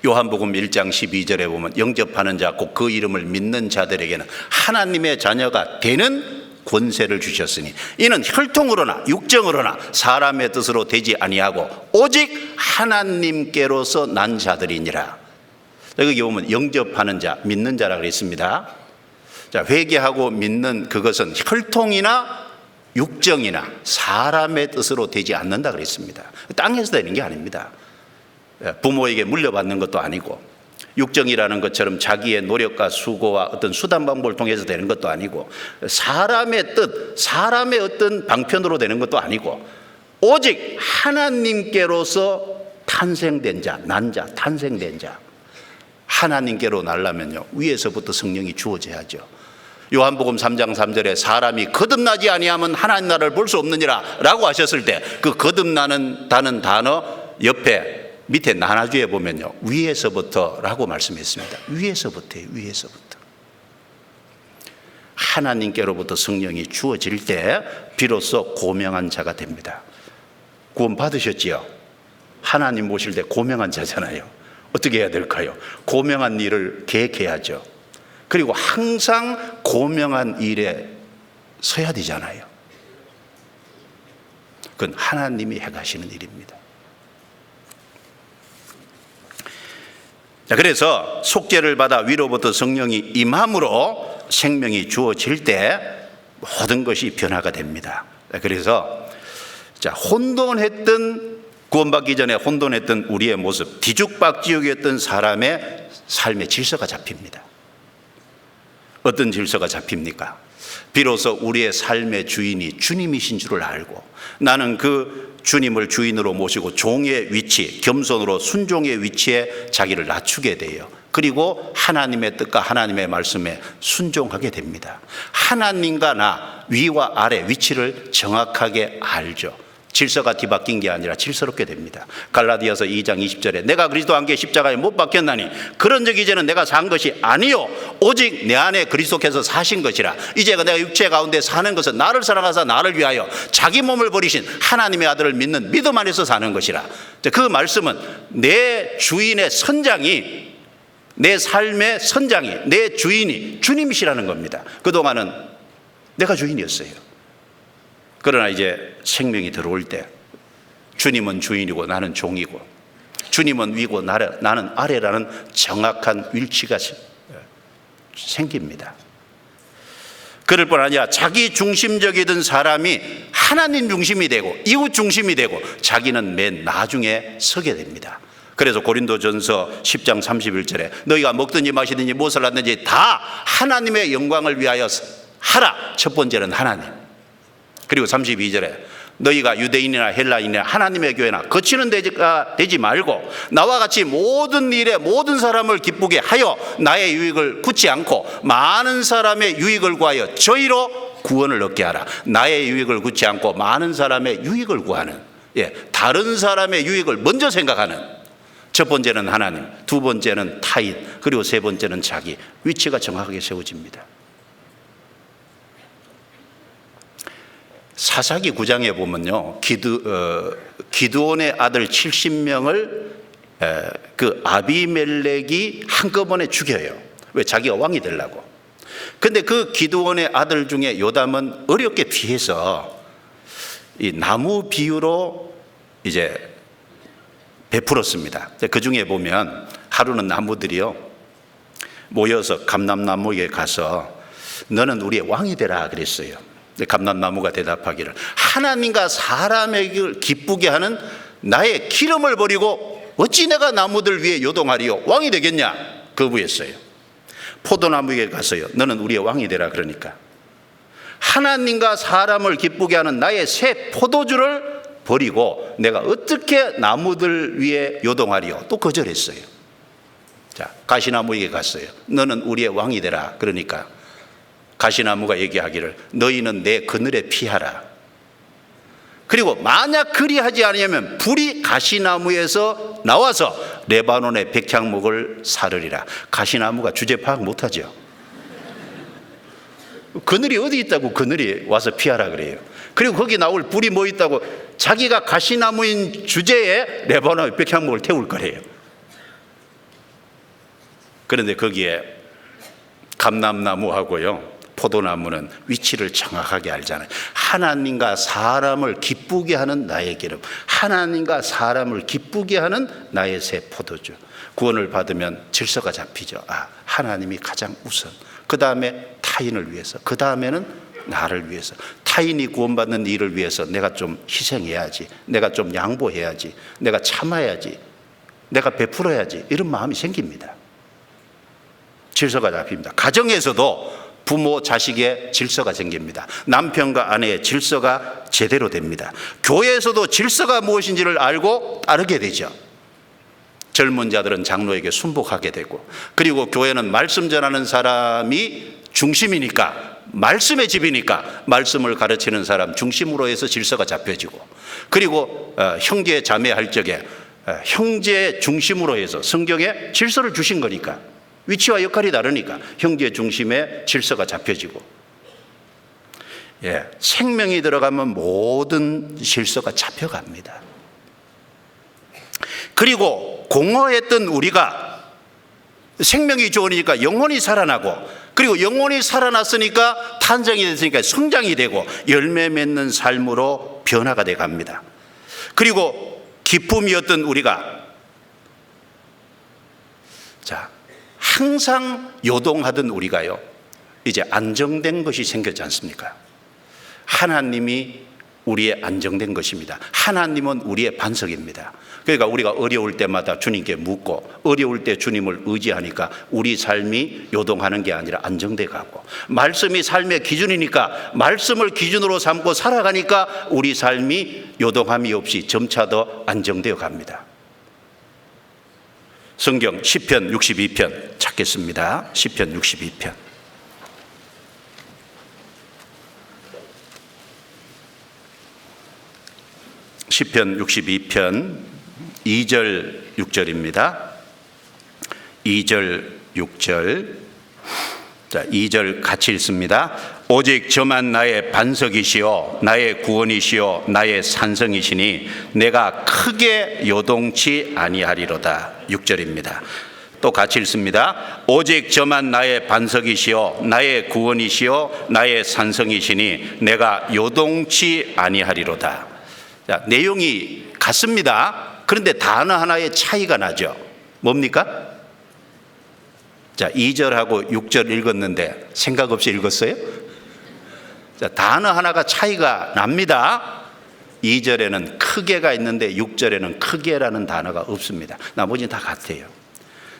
Speaker 1: 요한복음 1장 12절에 보면 영접하는 자 곧 그 이름을 믿는 자들에게는 하나님의 자녀가 되는 권세를 주셨으니 이는 혈통으로나 육정으로나 사람의 뜻으로 되지 아니하고 오직 하나님께로서 난 자들이니라. 여기 보면 영접하는 자, 믿는 자라 그랬습니다. 자, 회개하고 믿는 그것은 혈통이나 육정이나 사람의 뜻으로 되지 않는다 그랬습니다. 땅에서 되는 게 아닙니다. 부모에게 물려받는 것도 아니고, 육정이라는 것처럼 자기의 노력과 수고와 어떤 수단 방법을 통해서 되는 것도 아니고, 사람의 뜻, 사람의 어떤 방편으로 되는 것도 아니고, 오직 하나님께로서 탄생된 자, 난 자, 탄생된 자. 하나님께로 날라면요, 위에서부터 성령이 주어져야죠. 요한복음 3장 3절에 사람이 거듭나지 아니하면 하나님 나라를 볼 수 없느니라 라고 하셨을 때, 그 거듭나는 단어 옆에 밑에 나눠주에 보면요, 위에서부터 라고 말씀했습니다. 위에서부터예요. 위에서부터. 하나님께로부터 성령이 주어질 때 비로소 고명한 자가 됩니다. 구원 받으셨지요? 하나님 모실 때 고명한 자잖아요. 어떻게 해야 될까요? 고명한 일을 계획해야죠. 그리고 항상 고명한 일에 서야 되잖아요. 그건 하나님이 행하시는 일입니다. 자, 그래서 속죄를 받아 위로부터 성령이 임함으로 생명이 주어질 때 모든 것이 변화가 됩니다. 그래서 구원받기 전에 혼돈했던 우리의 모습, 뒤죽박죽이었던 사람의 삶의 질서가 잡힙니다. 어떤 질서가 잡힙니까? 비로소 우리의 삶의 주인이 주님이신 줄을 알고, 나는 그 주님을 주인으로 모시고 종의 위치, 겸손으로 순종의 위치에 자기를 낮추게 돼요. 그리고 하나님의 뜻과 하나님의 말씀에 순종하게 됩니다. 하나님과 나, 위와 아래 위치를 정확하게 알죠. 질서가 뒤바뀐 게 아니라 질서롭게 됩니다. 갈라디아서 2장 20절에 내가 그리스도와 함께 십자가에 못 박혔나니 그런 적 이제는 내가 산 것이 아니요 오직 내 안에 그리스도께서 사신 것이라. 이제 내가 육체 가운데 사는 것은 나를 사랑하사 나를 위하여 자기 몸을 버리신 하나님의 아들을 믿는 믿음 안에서 사는 것이라. 그 말씀은 내 주인의 선장이, 내 삶의 선장이, 내 주인이 주님이시라는 겁니다. 그동안은 내가 주인이었어요. 그러나 이제 생명이 들어올 때 주님은 주인이고 나는 종이고, 주님은 위고 나는 아래라는 정확한 위치가 생깁니다. 그럴 뿐 아니라 자기 중심적이던 사람이 하나님 중심이 되고 이웃 중심이 되고 자기는 맨 나중에 서게 됩니다. 그래서 고린도전서 10장 31절에 너희가 먹든지 마시든지 무엇을 하든지 다 하나님의 영광을 위하여 하라. 첫 번째는 하나님. 그리고 32절에 너희가 유대인이나 헬라인이나 하나님의 교회나 거치는 데가 되지 말고 나와 같이 모든 일에 모든 사람을 기쁘게 하여 나의 유익을 굳지 않고 많은 사람의 유익을 구하여 저희로 구원을 얻게 하라. 나의 유익을 굳지 않고 많은 사람의 유익을 구하는, 다른 사람의 유익을 먼저 생각하는, 첫 번째는 하나님, 두 번째는 타인, 그리고 세 번째는 자기. 위치가 정확하게 세워집니다. 사사기 9장에 보면요, 기드온의 아들 70명을 그 아비멜렉이 한꺼번에 죽여요. 왜? 자기가 왕이 되려고. 근데 그 기드온의 아들 중에 요담은 어렵게 피해서 이 나무 비유로 이제 베풀었습니다. 그 중에 보면 하루는 나무들이요 모여서 감람나무에 가서 너는 우리의 왕이 되라 그랬어요. 감람나무가 대답하기를 하나님과 사람에게 기쁘게 하는 나의 기름을 버리고 어찌 내가 나무들 위에 요동하리요 왕이 되겠냐 거부했어요. 포도나무에 가서요 너는 우리의 왕이 되라 그러니까 하나님과 사람을 기쁘게 하는 나의 새 포도주를 버리고 내가 어떻게 나무들 위에 요동하리요 또 거절했어요. 자, 가시나무에게 갔어요. 너는 우리의 왕이 되라. 그러니까 가시나무가 얘기하기를 너희는 내 그늘에 피하라. 그리고 만약 그리하지 않으면 불이 가시나무에서 나와서 레바논의 백향목을 사르리라. 가시나무가 주제 파악 못하죠. 그늘이 어디 있다고 그늘이 와서 피하라 그래요. 그리고 거기 나올 불이 뭐 있다고 자기가 가시나무인 주제에 레바논의 백향목을 태울 거래요. 그런데 거기에 감람나무하고요, 포도나무는 위치를 정확하게 알잖아요. 하나님과 사람을 기쁘게 하는 나의 기름, 하나님과 사람을 기쁘게 하는 나의 새 포도주. 구원을 받으면 질서가 잡히죠. 아, 하나님이 가장 우선, 그 다음에 타인을 위해서, 그 다음에는 나를 위해서. 타인이 구원받는 일을 위해서 내가 좀 희생해야지, 내가 좀 양보해야지, 내가 참아야지, 내가 베풀어야지, 이런 마음이 생깁니다. 질서가 잡힙니다. 가정에서도 부모 자식의 질서가 생깁니다. 남편과 아내의 질서가 제대로 됩니다. 교회에서도 질서가 무엇인지를 알고 따르게 되죠. 젊은 자들은 장로에게 순복하게 되고, 그리고 교회는 말씀 전하는 사람이 중심이니까, 말씀의 집이니까 말씀을 가르치는 사람 중심으로 해서 질서가 잡혀지고, 그리고 형제 자매 할 적에 형제 중심으로 해서 성경에 질서를 주신 거니까, 위치와 역할이 다르니까 형제 중심의 질서가 잡혀지고, 생명이 들어가면 모든 질서가 잡혀갑니다. 그리고 공허했던 우리가 생명이 좋으니까 영혼이 살아나고, 그리고 영혼이 살아났으니까 탄생이 됐으니까 성장이 되고 열매 맺는 삶으로 변화가 돼 갑니다. 그리고 기쁨이었던 우리가 항상 요동하던 우리가요, 이제 안정된 것이 생겼지 않습니까? 하나님이 우리의 안정된 것입니다. 하나님은 우리의 반석입니다. 그러니까 우리가 어려울 때마다 주님께 묻고, 어려울 때 주님을 의지하니까 우리 삶이 요동하는 게 아니라 안정돼 가고, 말씀이 삶의 기준이니까 말씀을 기준으로 삼고 살아가니까 우리 삶이 요동함이 없이 점차 더 안정되어 갑니다. 성경 시편 62편 찾겠습니다. 시편 62편. 시편 62편 2절 6절입니다. 2절 6절. 자, 2절 같이 읽습니다. 오직 저만 나의 반석이시요 나의 구원이시요 나의 산성이시니 내가 크게 요동치 아니하리로다. 6절입니다. 또 같이 읽습니다. 오직 저만 나의 반석이시요 나의 구원이시요 나의 산성이시니 내가 요동치 아니하리로다. 자, 내용이 같습니다. 그런데 단어 하나의 차이가 나죠. 뭡니까? 자, 2절하고 6절 읽었는데 생각 없이 읽었어요? 자, 단어 하나가 차이가 납니다. 2절에는 크게가 있는데 6절에는 크게라는 단어가 없습니다. 나머지는 다 같아요.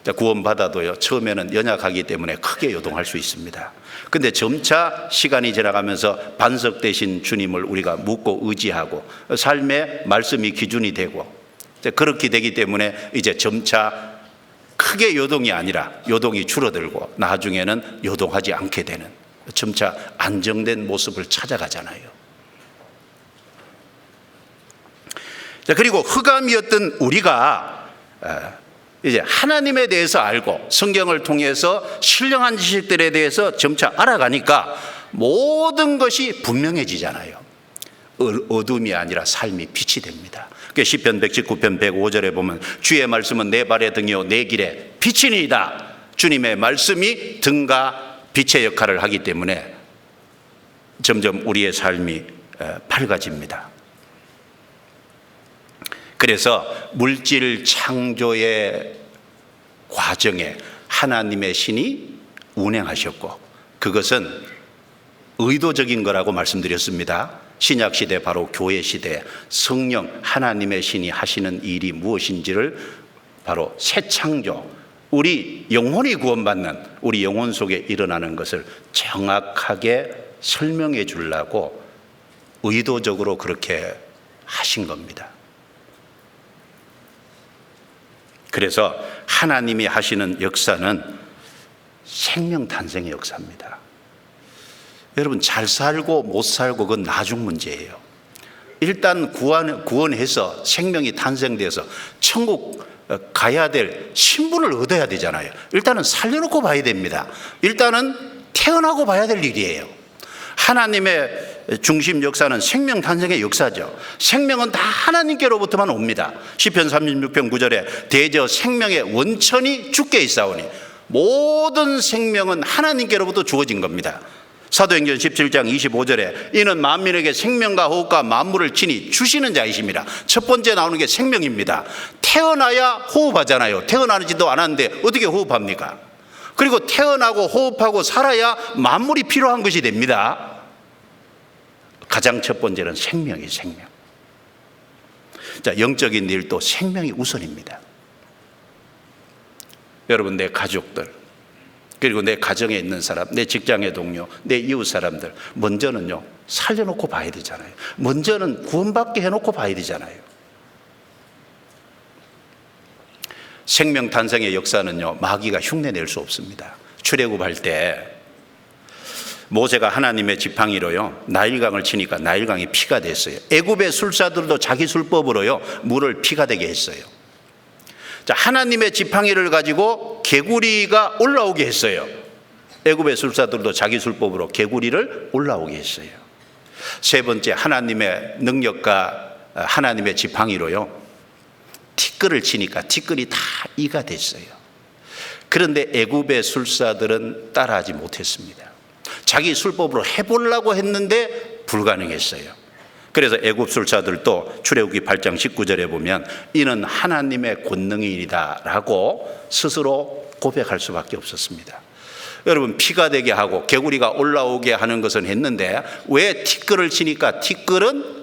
Speaker 1: 자, 구원받아도요, 처음에는 연약하기 때문에 크게 요동할 수 있습니다. 근데 점차 시간이 지나가면서 반석 되신 주님을 우리가 묻고 의지하고 삶의 말씀이 기준이 되고, 그렇게 되기 때문에 이제 점차 크게 요동이 아니라 요동이 줄어들고 나중에는 요동하지 않게 되는, 점차 안정된 모습을 찾아가잖아요. 자, 그리고 흑암이었던 우리가 이제 하나님에 대해서 알고 성경을 통해서 신령한 지식들에 대해서 점차 알아가니까 모든 것이 분명해지잖아요. 어둠이 아니라 삶이 빛이 됩니다. 시편 119편 105절에 보면 주의 말씀은 내 발의 등이요 내 길에 빛이니이다. 주님의 말씀이 등과 빛의 역할을 하기 때문에 점점 우리의 삶이 밝아집니다. 그래서 물질 창조의 과정에 하나님의 신이 운행하셨고, 그것은 의도적인 거라고 말씀드렸습니다. 신약시대, 바로 교회시대 성령 하나님의 신이 하시는 일이 무엇인지를 바로 새 창조, 우리 영혼이 구원받는 우리 영혼 속에 일어나는 것을 정확하게 설명해 주려고 의도적으로 그렇게 하신 겁니다. 그래서 하나님이 하시는 역사는 생명 탄생의 역사입니다. 여러분, 잘 살고 못 살고 그건 나중 문제예요. 일단 구원해서 생명이 탄생돼서 천국 가야 될 신분을 얻어야 되잖아요. 일단은 살려놓고 봐야 됩니다. 일단은 태어나고 봐야 될 일이에요. 하나님의 중심 역사는 생명 탄생의 역사죠. 생명은 다 하나님께로부터만 옵니다. 시편 36편 9절에 대저 생명의 원천이 주께 있사오니, 모든 생명은 하나님께로부터 주어진 겁니다. 사도행전 17장 25절에 이는 만민에게 생명과 호흡과 만물을 친히 주시는 자이십니다. 첫 번째 나오는 게 생명입니다. 태어나야 호흡하잖아요. 태어나지도 않았는데 어떻게 호흡합니까? 그리고 태어나고 호흡하고 살아야 만물이 필요한 것이 됩니다. 가장 첫 번째는 생명이에요. 생명. 자, 영적인 일도 생명이 우선입니다. 여러분, 내 가족들, 그리고 내 가정에 있는 사람, 내 직장의 동료, 내 이웃 사람들, 먼저는요 살려놓고 봐야 되잖아요. 먼저는 구원받게 해놓고 봐야 되잖아요. 생명 탄생의 역사는요 마귀가 흉내낼 수 없습니다. 출애굽할 때 모세가 하나님의 지팡이로요 나일강을 치니까 나일강이 피가 됐어요. 애굽의 술사들도 자기 술법으로요 물을 피가 되게 했어요. 자, 하나님의 지팡이를 가지고 개구리가 올라오게 했어요. 애굽의 술사들도 자기 술법으로 개구리를 올라오게 했어요. 세 번째, 하나님의 능력과 하나님의 지팡이로요 티끌을 치니까 티끌이 다 이가 됐어요. 그런데 애굽의 술사들은 따라하지 못했습니다. 자기 술법으로 해보려고 했는데 불가능했어요. 그래서 애굽 술사들도 출애굽기 8장 19절에 보면 이는 하나님의 권능이다 라고 스스로 고백할 수밖에 없었습니다. 여러분, 피가 되게 하고 개구리가 올라오게 하는 것은 했는데 왜 티끌을 치니까 티끌은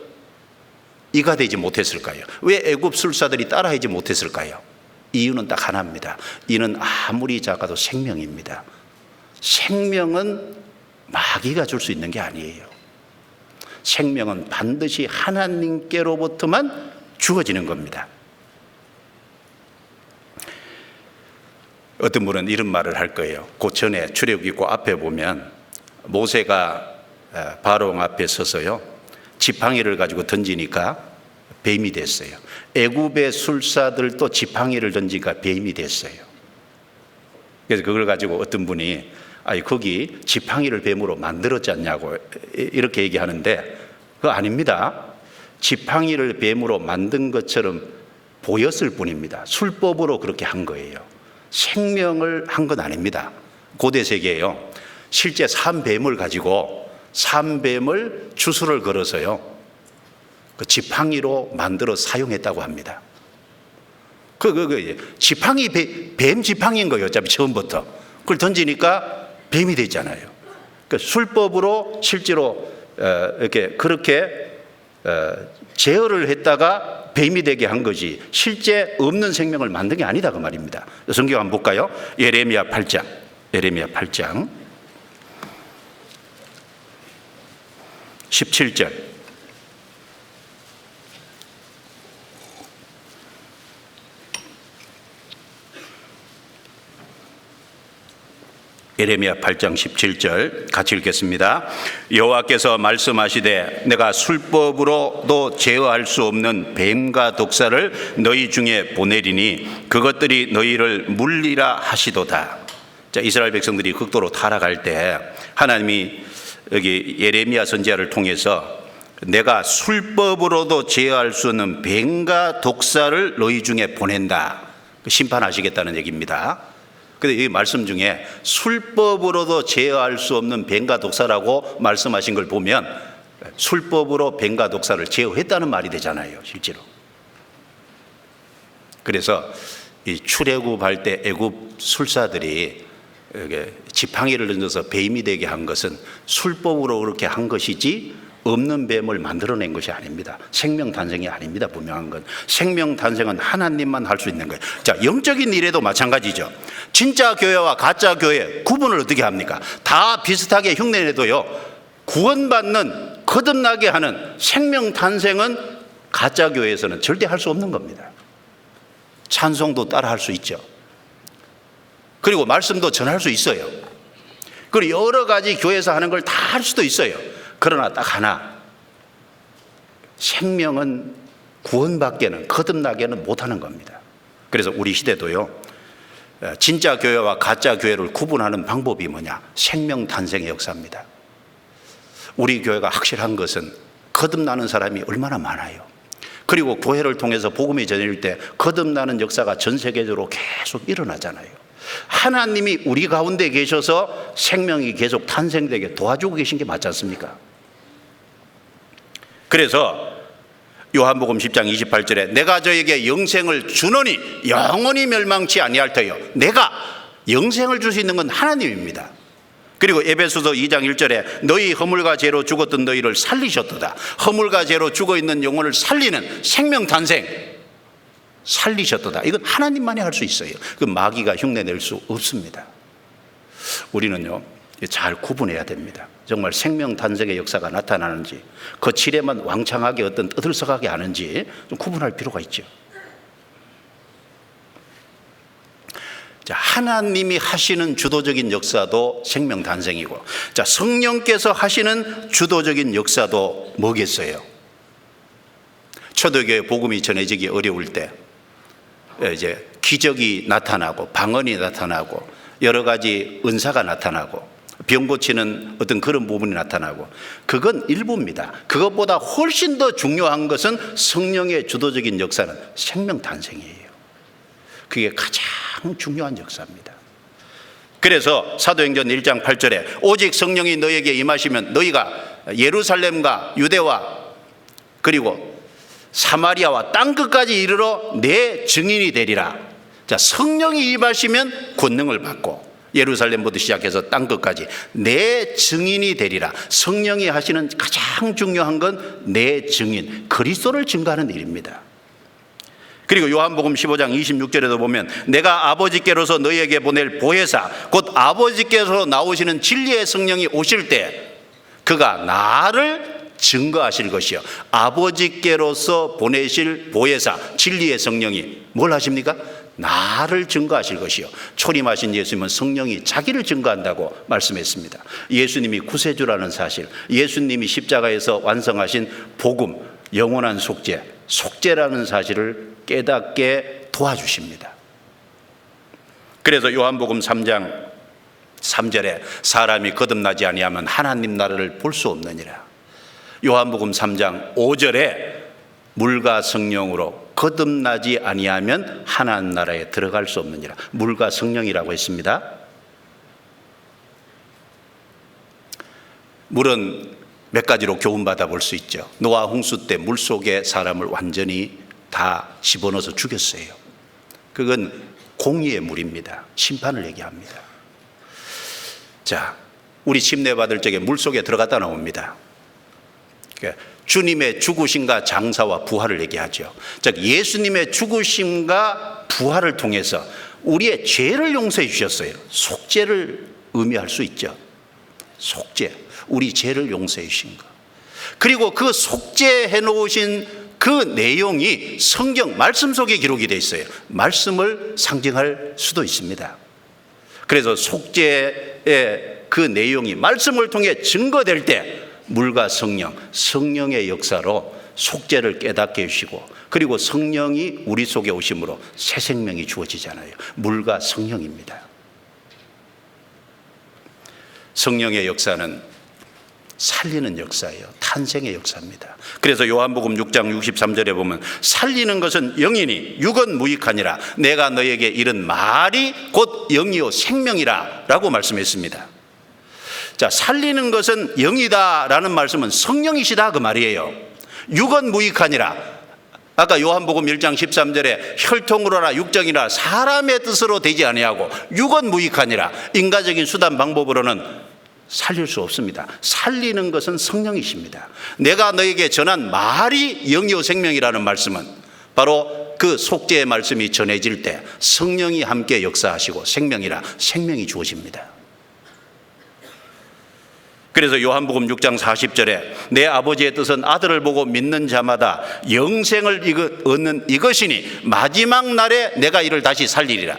Speaker 1: 이가 되지 못했을까요? 왜 애굽 술사들이 따라하지 못했을까요? 이유는 딱 하나입니다. 이는 아무리 작아도 생명입니다. 생명은 마귀가 줄 수 있는 게 아니에요. 생명은 반드시 하나님께로부터만 주어지는 겁니다. 어떤 분은 이런 말을 할 거예요. 그 전에 출애굽기 그 앞에 보면 모세가 바로왕 앞에 서서요 지팡이를 가지고 던지니까 뱀이 됐어요. 애굽의 술사들도 지팡이를 던지니까 뱀이 됐어요. 그래서 그걸 가지고 어떤 분이 아니 거기 지팡이를 뱀으로 만들었지 않냐고 이렇게 얘기하는데 그거 아닙니다. 지팡이를 뱀으로 만든 것처럼 보였을 뿐입니다. 술법으로 그렇게 한 거예요. 생명을 한 건 아닙니다. 고대 세계에요 실제 산뱀을 가지고 산뱀을 주술을 걸어서요 그 지팡이로 만들어 사용했다고 합니다. 지팡이 뱀 지팡이인 거예요. 어차피 처음부터 그걸 던지니까 뱀이 되잖아요. 그러니까 술법으로 실제로 이렇게 그렇게 제어를 했다가 뱀이 되게 한 거지 실제 없는 생명을 만든 게 아니다 그 말입니다. 성경 한번 볼까요? 예레미야 8장 예레미야 8장 17절 예레미야 8장 17절 같이 읽겠습니다. 여호와께서 말씀하시되 내가 술법으로도 제어할 수 없는 뱀과 독사를 너희 중에 보내리니 그것들이 너희를 물리라 하시도다. 자, 이스라엘 백성들이 극도로 타락할 때 하나님이 여기 예레미야 선지자를 통해서 내가 술법으로도 제어할 수 없는 뱀과 독사를 너희 중에 보낸다. 심판하시겠다는 얘기입니다. 그런데 이 말씀 중에 술법으로도 제어할 수 없는 뱀과 독사라고 말씀하신 걸 보면 술법으로 뱀과 독사를 제어했다는 말이 되잖아요, 실제로. 그래서 이 출애굽할 때 애굽 술사들이 지팡이를 던져서 뱀이 되게 한 것은 술법으로 그렇게 한 것이지 없는 뱀을 만들어낸 것이 아닙니다. 생명 탄생이 아닙니다. 분명한 건 생명 탄생은 하나님만 할 수 있는 거예요. 자, 영적인 일에도 마찬가지죠. 진짜 교회와 가짜 교회 구분을 어떻게 합니까? 다 비슷하게 흉내내도요 구원받는 거듭나게 하는 생명 탄생은 가짜 교회에서는 절대 할 수 없는 겁니다. 찬송도 따라 할 수 있죠. 그리고 말씀도 전할 수 있어요. 그리고 여러 가지 교회에서 하는 걸 다 할 수도 있어요. 그러나 딱 하나, 생명은 구원받게는, 거듭나게는 못하는 겁니다. 그래서 우리 시대도요, 진짜 교회와 가짜 교회를 구분하는 방법이 뭐냐? 생명 탄생의 역사입니다. 우리 교회가 확실한 것은 거듭나는 사람이 얼마나 많아요. 그리고 교회를 통해서 복음이 전해질 때 거듭나는 역사가 전 세계적으로 계속 일어나잖아요. 하나님이 우리 가운데 계셔서 생명이 계속 탄생되게 도와주고 계신 게 맞지 않습니까? 그래서 요한복음 10장 28절에 내가 저에게 영생을 주노니 영원히 멸망치 아니할 터요. 내가 영생을 줄 수 있는 건 하나님입니다. 그리고 에베소서 2장 1절에 너희 허물과 죄로 죽었던 너희를 살리셨도다. 허물과 죄로 죽어있는 영혼을 살리는 생명 탄생, 살리셨도다. 이건 하나님만이 할 수 있어요. 그 마귀가 흉내낼 수 없습니다. 우리는요, 잘 구분해야 됩니다. 정말 생명 탄생의 역사가 나타나는지, 거칠에만 왕창하게 어떤 떠들썩하게 하는지 좀 구분할 필요가 있죠. 자, 하나님이 하시는 주도적인 역사도 생명 탄생이고, 자, 성령께서 하시는 주도적인 역사도 뭐겠어요? 초대교회 복음이 전해지기 어려울 때 이제 기적이 나타나고 방언이 나타나고 여러 가지 은사가 나타나고 병 고치는 어떤 그런 부분이 나타나고, 그건 일부입니다. 그것보다 훨씬 더 중요한 것은 성령의 주도적인 역사는 생명 탄생이에요. 그게 가장 중요한 역사입니다. 그래서 사도행전 1장 8절에 오직 성령이 너에게 임하시면 너희가 예루살렘과 유대와 그리고 사마리아와 땅끝까지 이르러 내 증인이 되리라. 자, 성령이 임하시면 권능을 받고 예루살렘부터 시작해서 땅끝까지 내 증인이 되리라. 성령이 하시는 가장 중요한 건 내 증인, 그리스도를 증거하는 일입니다. 그리고 요한복음 15장 26절에도 보면 내가 아버지께로서 너희에게 보낼 보혜사, 곧 아버지께서 나오시는 진리의 성령이 오실 때 그가 나를 증거하실 것이요. 아버지께로서 보내실 보혜사, 진리의 성령이 뭘 하십니까? 나를 증거하실 것이요. 초림하신 예수님은 성령이 자기를 증거한다고 말씀했습니다. 예수님이 구세주라는 사실, 예수님이 십자가에서 완성하신 복음, 영원한 속죄, 속죄라는 사실을 깨닫게 도와주십니다. 그래서 요한복음 3장 3절에 사람이 거듭나지 아니하면 하나님 나라를 볼 수 없느니라. 요한복음 3장 5절에 물과 성령으로 거듭나지 아니하면 하나님 나라에 들어갈 수 없느니라. 물과 성령이라고 했습니다. 물은 몇 가지로 교훈받아 볼 수 있죠. 노아 홍수 때 물속에 사람을 완전히 다 집어넣어서 죽였어요. 그건 공의의 물입니다. 심판을 얘기합니다. 자, 우리 침례받을 적에 물속에 들어갔다 나옵니다. 주님의 죽으심과 장사와 부활을 얘기하죠. 즉 예수님의 죽으심과 부활을 통해서 우리의 죄를 용서해 주셨어요. 속죄를 의미할 수 있죠. 속죄, 우리 죄를 용서해 주신 것. 그리고 그 속죄해 놓으신 그 내용이 성경 말씀 속에 기록이 되어 있어요. 말씀을 상징할 수도 있습니다. 그래서 속죄의 그 내용이 말씀을 통해 증거될 때 물과 성령, 성령의 역사로 속죄를 깨닫게 해주시고, 그리고 성령이 우리 속에 오심으로 새 생명이 주어지잖아요. 물과 성령입니다. 성령의 역사는 살리는 역사예요. 탄생의 역사입니다. 그래서 요한복음 6장 63절에 보면 살리는 것은 영이니 육은 무익하니라. 내가 너에게 이른 말이 곧 영이요 생명이라 라고 말씀했습니다. 자, 살리는 것은 영이다라는 말씀은 성령이시다 그 말이에요. 육은 무익하니라. 아까 요한복음 1장 13절에 혈통으로나 육정이나 사람의 뜻으로 되지 아니하고 육은 무익하니라. 인간적인 수단 방법으로는 살릴 수 없습니다. 살리는 것은 성령이십니다. 내가 너에게 전한 말이 영이요 생명이라는 말씀은 바로 그 속죄의 말씀이 전해질 때 성령이 함께 역사하시고 생명이라 생명이 주어집니다. 그래서 요한복음 6장 40절에 내 아버지의 뜻은 아들을 보고 믿는 자마다 영생을 얻는 이것이니 마지막 날에 내가 이를 다시 살리리라.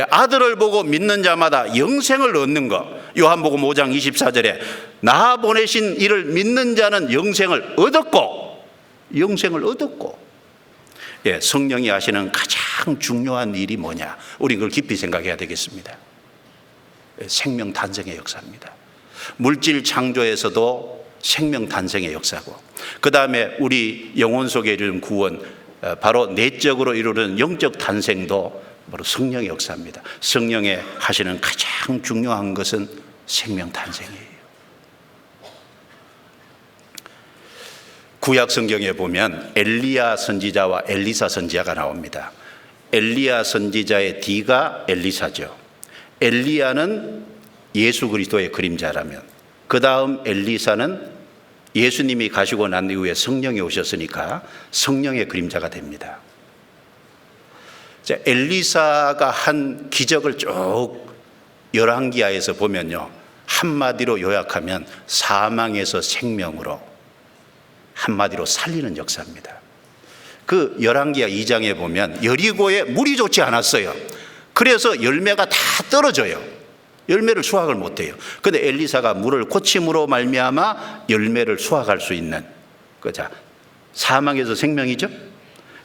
Speaker 1: 아들을 보고 믿는 자마다 영생을 얻는 것. 요한복음 5장 24절에 나 보내신 이를 믿는 자는 영생을 얻었고, 성령이 하시는 가장 중요한 일이 뭐냐? 우리 그걸 깊이 생각해야 되겠습니다. 생명 탄생의 역사입니다. 물질 창조에서도 생명 탄생의 역사고, 그 다음에 우리 영혼 속에 이르는 구원, 바로 내적으로 이루는 영적 탄생도 바로 성령의 역사입니다. 성령의 하시는 가장 중요한 것은 생명 탄생이에요. 구약 성경에 보면 엘리야 선지자와 엘리사 선지자가 나옵니다. 엘리야 선지자의 뒤가 엘리사죠. 엘리야는 예수 그리스도의 그림자라면, 그 다음 엘리사는 예수님이 가시고 난 이후에 성령이 오셨으니까 성령의 그림자가 됩니다. 엘리사가 한 기적을 쭉 열왕기하에서 보면요, 한마디로 요약하면 사망에서 생명으로, 한마디로 살리는 역사입니다. 그 열왕기하 2장에 보면 여리고에 물이 좋지 않았어요. 그래서 열매가 다 떨어져요. 열매를 수확을 못해요. 그런데 엘리사가 물을 고침으로 말미암아 열매를 수확할 수 있는, 자, 사망에서 생명이죠.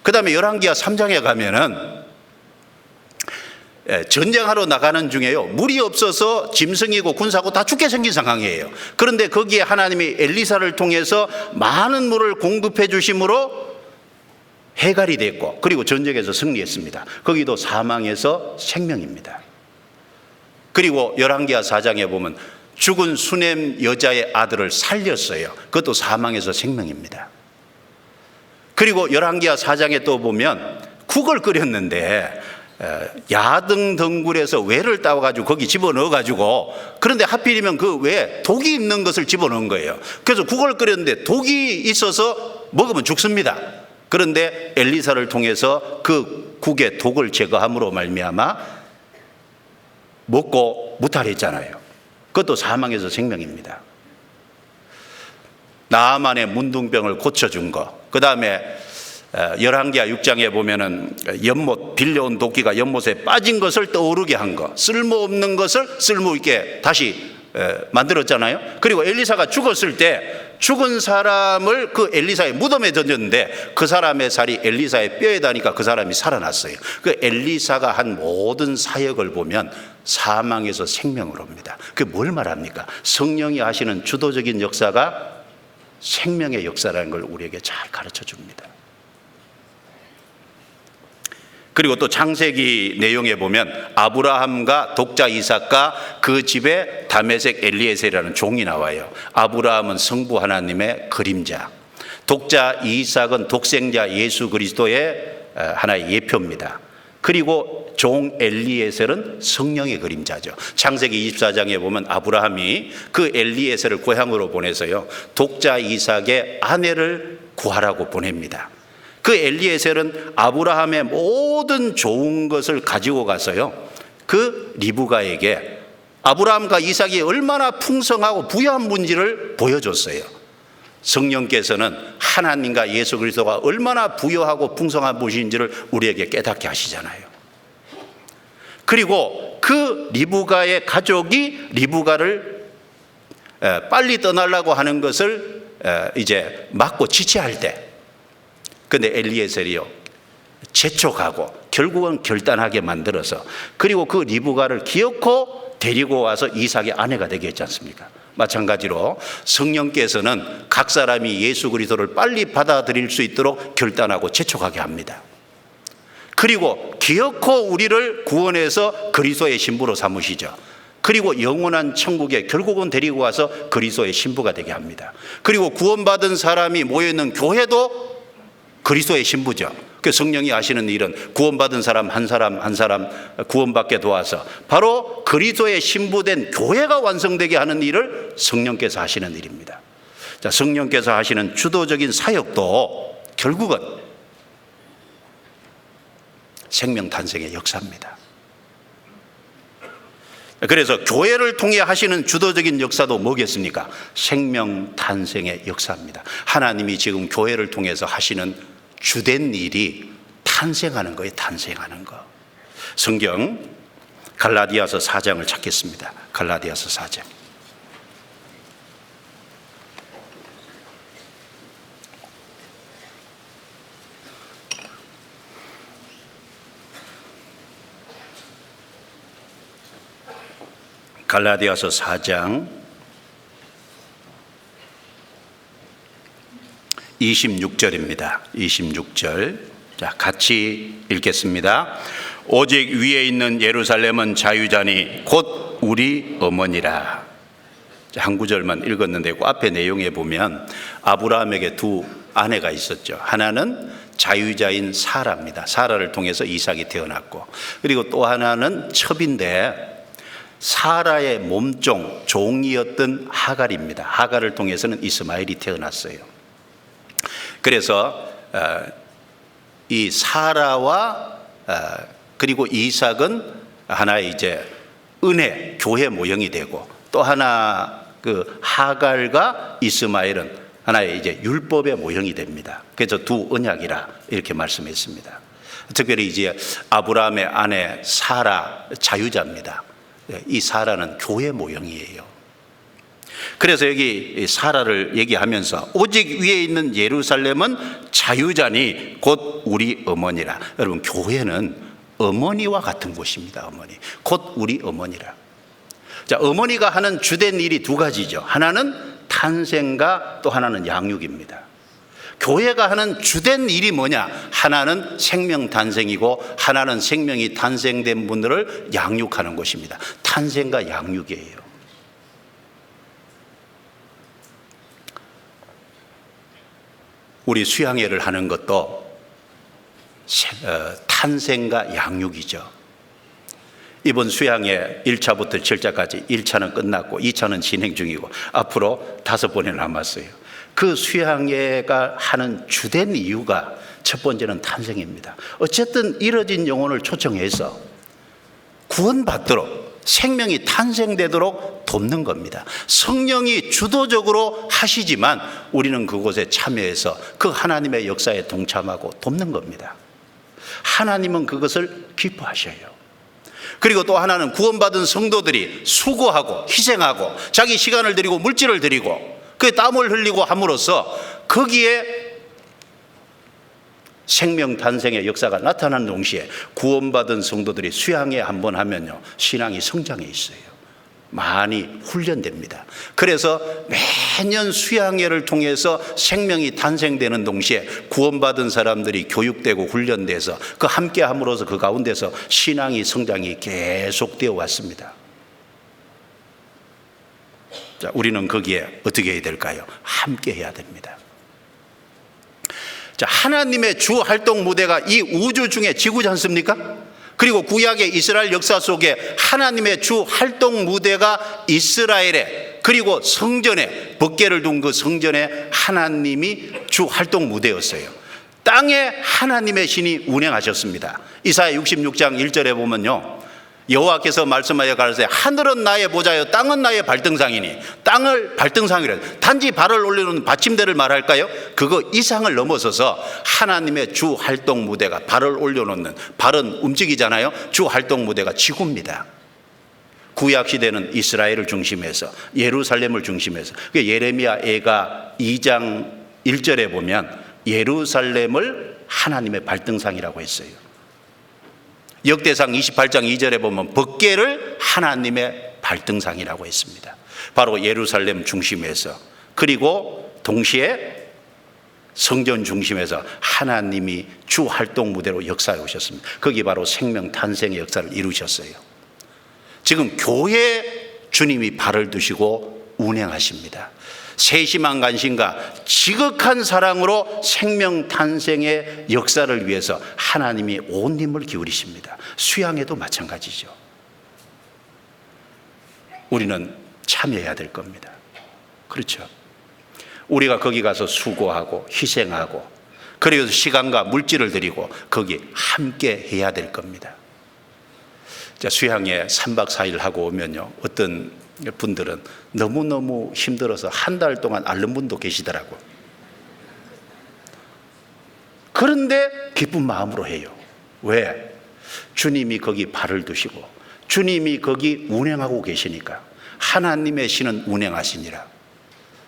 Speaker 1: 그 다음에 열왕기하 3장에 가면은 전쟁하러 나가는 중에요, 물이 없어서 짐승이고 군사고 다 죽게 생긴 상황이에요. 그런데 거기에 하나님이 엘리사를 통해서 많은 물을 공급해 주심으로 해갈이 됐고, 그리고 전쟁에서 승리했습니다. 거기도 사망에서 생명입니다. 그리고 열왕기하 4장에 보면 죽은 수넴 여자의 아들을 살렸어요. 그것도 사망에서 생명입니다. 그리고 열왕기하 4장에 또 보면 국을 끓였는데 야등 덩굴에서 외를 따와가지고 거기 집어넣어가지고, 그런데 하필이면 그 외에 독이 있는 것을 집어넣은 거예요. 그래서 국을 끓였는데 독이 있어서 먹으면 죽습니다. 그런데 엘리사를 통해서 그 국의 독을 제거함으로 말미암아 먹고 무탈했잖아요. 그것도 사망에서 생명입니다. 나아만의 문둥병을 고쳐준 거, 그 다음에 열왕기하 6장에 보면은 연못, 빌려온 도끼가 연못에 빠진 것을 떠오르게 한 거, 쓸모없는 것을 쓸모있게 다시 만들었잖아요. 그리고 엘리사가 죽었을 때 죽은 사람을 그 엘리사의 무덤에 던졌는데 그 사람의 살이 엘리사의 뼈에 닿으니까 그 사람이 살아났어요. 그 엘리사가 한 모든 사역을 보면 사망에서 생명으로 옵니다. 그게 뭘 말합니까? 성령이 하시는 주도적인 역사가 생명의 역사라는 걸 우리에게 잘 가르쳐 줍니다. 그리고 또 창세기 내용에 보면 아브라함과 독자 이삭과 그 집에 다메섹 엘리에셀이라는 종이 나와요. 아브라함은 성부 하나님의 그림자, 독자 이삭은 독생자 예수 그리스도의 하나의 예표입니다. 그리고 종 엘리에셀은 성령의 그림자죠. 창세기 24장에 보면 아브라함이 그 엘리에셀을 고향으로 보내서요, 독자 이삭의 아내를 구하라고 보냅니다. 그 엘리에셀은 아브라함의 모든 좋은 것을 가지고 가서요, 그 리브가에게 아브라함과 이삭이 얼마나 풍성하고 부유한 분지를 보여줬어요. 성령께서는 하나님과 예수 그리스도가 얼마나 부유하고 풍성한 분인지를 우리에게 깨닫게 하시잖아요. 그리고 그 리브가의 가족이 리브가를 빨리 떠나려고 하는 것을 이제 막고 지체할 때, 근데 엘리에셀이요, 재촉하고 결국은 결단하게 만들어서, 그리고 그 리브가를 기어코 데리고 와서 이삭의 아내가 되게 했지 않습니까? 마찬가지로 성령께서는 각 사람이 예수 그리스도를 빨리 받아들일 수 있도록 결단하고 재촉하게 합니다. 그리고 기어코 우리를 구원해서 그리스도의 신부로 삼으시죠. 그리고 영원한 천국에 결국은 데리고 와서 그리스도의 신부가 되게 합니다. 그리고 구원받은 사람이 모여있는 교회도 그리스도의 신부죠. 그 성령이 하시는 일은 구원받은 사람 한 사람 한 사람 구원받게 도와서 바로 그리스도의 신부된 교회가 완성되게 하는 일을 성령께서 하시는 일입니다. 자, 성령께서 하시는 주도적인 사역도 결국은 생명 탄생의 역사입니다. 그래서 교회를 통해 하시는 주도적인 역사도 뭐겠습니까? 생명 탄생의 역사입니다. 하나님이 지금 교회를 통해서 하시는 주된 일이 탄생하는 거예요. 탄생하는 거. 성경 갈라디아서 4장을 찾겠습니다. 갈라디아서 4장. 갈라디아서 4장 26절입니다. 26절. 자, 같이 읽겠습니다. 오직 위에 있는 예루살렘은 자유자니 곧 우리 어머니라. 한 구절만 읽었는데 그 앞에 내용에 보면 아브라함에게 두 아내가 있었죠. 하나는 자유자인 사라입니다. 사라를 통해서 이삭이 태어났고, 그리고 또 하나는 첩인데 사라의 몸종, 종이었던 하갈입니다. 하갈을 통해서는 이스마엘이 태어났어요. 그래서 이 사라와 그리고 이삭은 하나의 이제 은혜, 교회 모형이 되고, 또 하나 그 하갈과 이스마엘은 하나의 이제 율법의 모형이 됩니다. 그래서 두 언약이라 이렇게 말씀했습니다. 특별히 이제 아브라함의 아내 사라 자유자입니다. 이 사라는 교회 모형이에요. 그래서 여기 사라를 얘기하면서 오직 위에 있는 예루살렘은 자유자니 곧 우리 어머니라. 여러분, 교회는 어머니와 같은 곳입니다. 어머니, 곧 우리 어머니라. 자, 어머니가 하는 주된 일이 두 가지죠. 하나는 탄생과 또 하나는 양육입니다. 교회가 하는 주된 일이 뭐냐? 하나는 생명 탄생이고 하나는 생명이 탄생된 분들을 양육하는 것입니다. 탄생과 양육이에요. 우리 수양회를 하는 것도 탄생과 양육이죠. 이번 수양회 1차부터 7차까지 1차는 끝났고 2차는 진행 중이고 앞으로 5번이 남았어요. 그 수양회가 하는 주된 이유가 첫 번째는 탄생입니다. 어쨌든 잃어진 영혼을 초청해서 구원받도록, 생명이 탄생되도록 돕는 겁니다. 성령이 주도적으로 하시지만 우리는 그곳에 참여해서 그 하나님의 역사에 동참하고 돕는 겁니다. 하나님은 그것을 기뻐하셔요. 그리고 또 하나는 구원받은 성도들이 수고하고 희생하고 자기 시간을 들이고 물질을 들이고 그 땀을 흘리고 함으로써 거기에 생명 탄생의 역사가 나타나는 동시에 구원받은 성도들이 수양회 한번 하면요, 신앙이 성장해 있어요. 많이 훈련됩니다. 그래서 매년 수양회를 통해서 생명이 탄생되는 동시에 구원받은 사람들이 교육되고 훈련돼서 그 함께 함으로써 그 가운데서 신앙이 성장이 계속되어 왔습니다. 자, 우리는 거기에 어떻게 해야 될까요? 함께 해야 됩니다. 자, 하나님의 주 활동 무대가 이 우주 중에 지구지 않습니까? 그리고 구약의 이스라엘 역사 속에 하나님의 주 활동 무대가 이스라엘에, 그리고 성전에, 법궤를 둔 그 성전에 하나님이 주 활동 무대였어요. 땅에 하나님의 신이 운행하셨습니다. 이사야 66장 1절에 보면요, 여호와께서 말씀하여 가라사대 하늘은 나의 보좌요 땅은 나의 발등상이니, 땅을 발등상이래, 단지 발을 올려놓는 받침대를 말할까요? 그거 이상을 넘어서서 하나님의 주 활동 무대가, 발을 올려놓는, 발은 움직이잖아요. 주 활동 무대가 지구입니다. 구약 시대는 이스라엘을 중심해서, 예루살렘을 중심해서, 예레미야 애가 2장 1절에 보면 예루살렘을 하나님의 발등상이라고 했어요. 역대상 28장 2절에 보면 법궤를 하나님의 발등상이라고 했습니다. 바로 예루살렘 중심에서, 그리고 동시에 성전 중심에서 하나님이 주 활동 무대로 역사해 오셨습니다. 거기 바로 생명 탄생의 역사를 이루셨어요. 지금 교회에 주님이 발을 두시고 운행하십니다. 세심한 관심과 지극한 사랑으로 생명 탄생의 역사를 위해서 하나님이 온 힘을 기울이십니다. 수양에도 마찬가지죠. 우리는 참여해야 될 겁니다. 그렇죠. 우리가 거기 가서 수고하고 희생하고, 그리고 시간과 물질을 들이고 거기 함께 해야 될 겁니다. 자, 수양에 3박 4일 하고 오면요, 어떤 분들은 너무너무 힘들어서 한 달 동안 앓는 분도 계시더라고요. 그런데 기쁜 마음으로 해요. 왜? 주님이 거기 발을 두시고 주님이 거기 운행하고 계시니까 하나님의 신은 운행하시니라.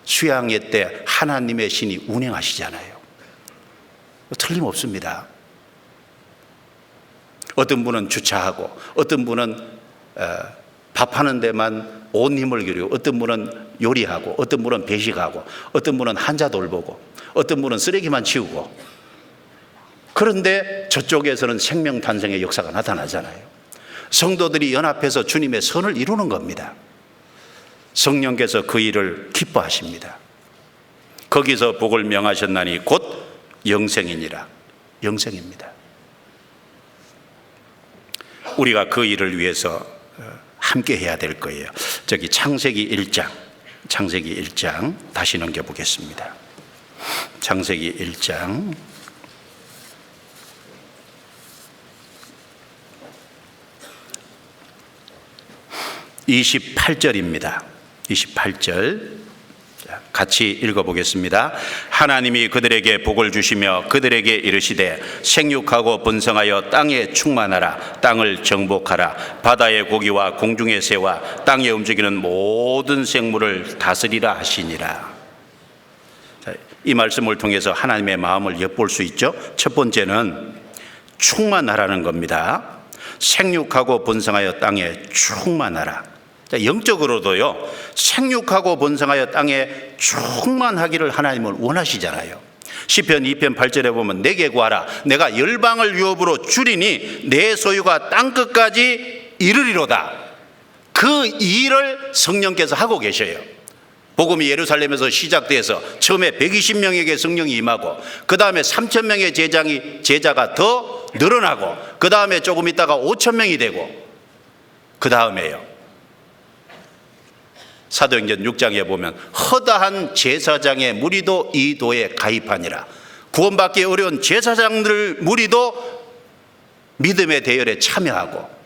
Speaker 1: 수양회 때 하나님의 신이 운행하시잖아요. 틀림없습니다. 어떤 분은 주차하고, 어떤 분은 밥하는 데만 온 힘을 기울이고, 어떤 분은 요리하고, 어떤 분은 배식하고, 어떤 분은 환자 돌보고, 어떤 분은 쓰레기만 치우고. 그런데 저쪽에서는 생명 탄생의 역사가 나타나잖아요. 성도들이 연합해서 주님의 선을 이루는 겁니다. 성령께서 그 일을 기뻐하십니다. 거기서 복을 명하셨나니 곧 영생이니라. 영생입니다. 우리가 그 일을 위해서 함께 해야 될 거예요. 저기 창세기 1장 다시 넘겨보겠습니다. 창세기 1장 28절입니다. 28절 같이 읽어보겠습니다. 하나님이 그들에게 복을 주시며 그들에게 이르시되 생육하고 번성하여 땅에 충만하라. 땅을 정복하라. 바다의 고기와 공중의 새와 땅에 움직이는 모든 생물을 다스리라 하시니라. 이 말씀을 통해서 하나님의 마음을 엿볼 수 있죠. 첫 번째는 충만하라는 겁니다. 생육하고 번성하여 땅에 충만하라. 영적으로도요, 생육하고 번성하여 땅에 충만하기를 하나님은 원하시잖아요. 시편 2편 8절에 보면 내게 구하라. 내가 열방을 유업으로 주리니 내 소유가 땅끝까지 이르리로다. 그 일을 성령께서 하고 계셔요. 복음이 예루살렘에서 시작돼서 처음에 120명에게 성령이 임하고, 그 다음에 3,000명의 제자가 더 늘어나고, 그 다음에 조금 있다가 5,000명이 되고, 그 다음에요, 사도행전 6장에 보면 허다한 제사장의 무리도 이 도에 가입하니라. 구원받기 어려운 제사장들 무리도 믿음의 대열에 참여하고,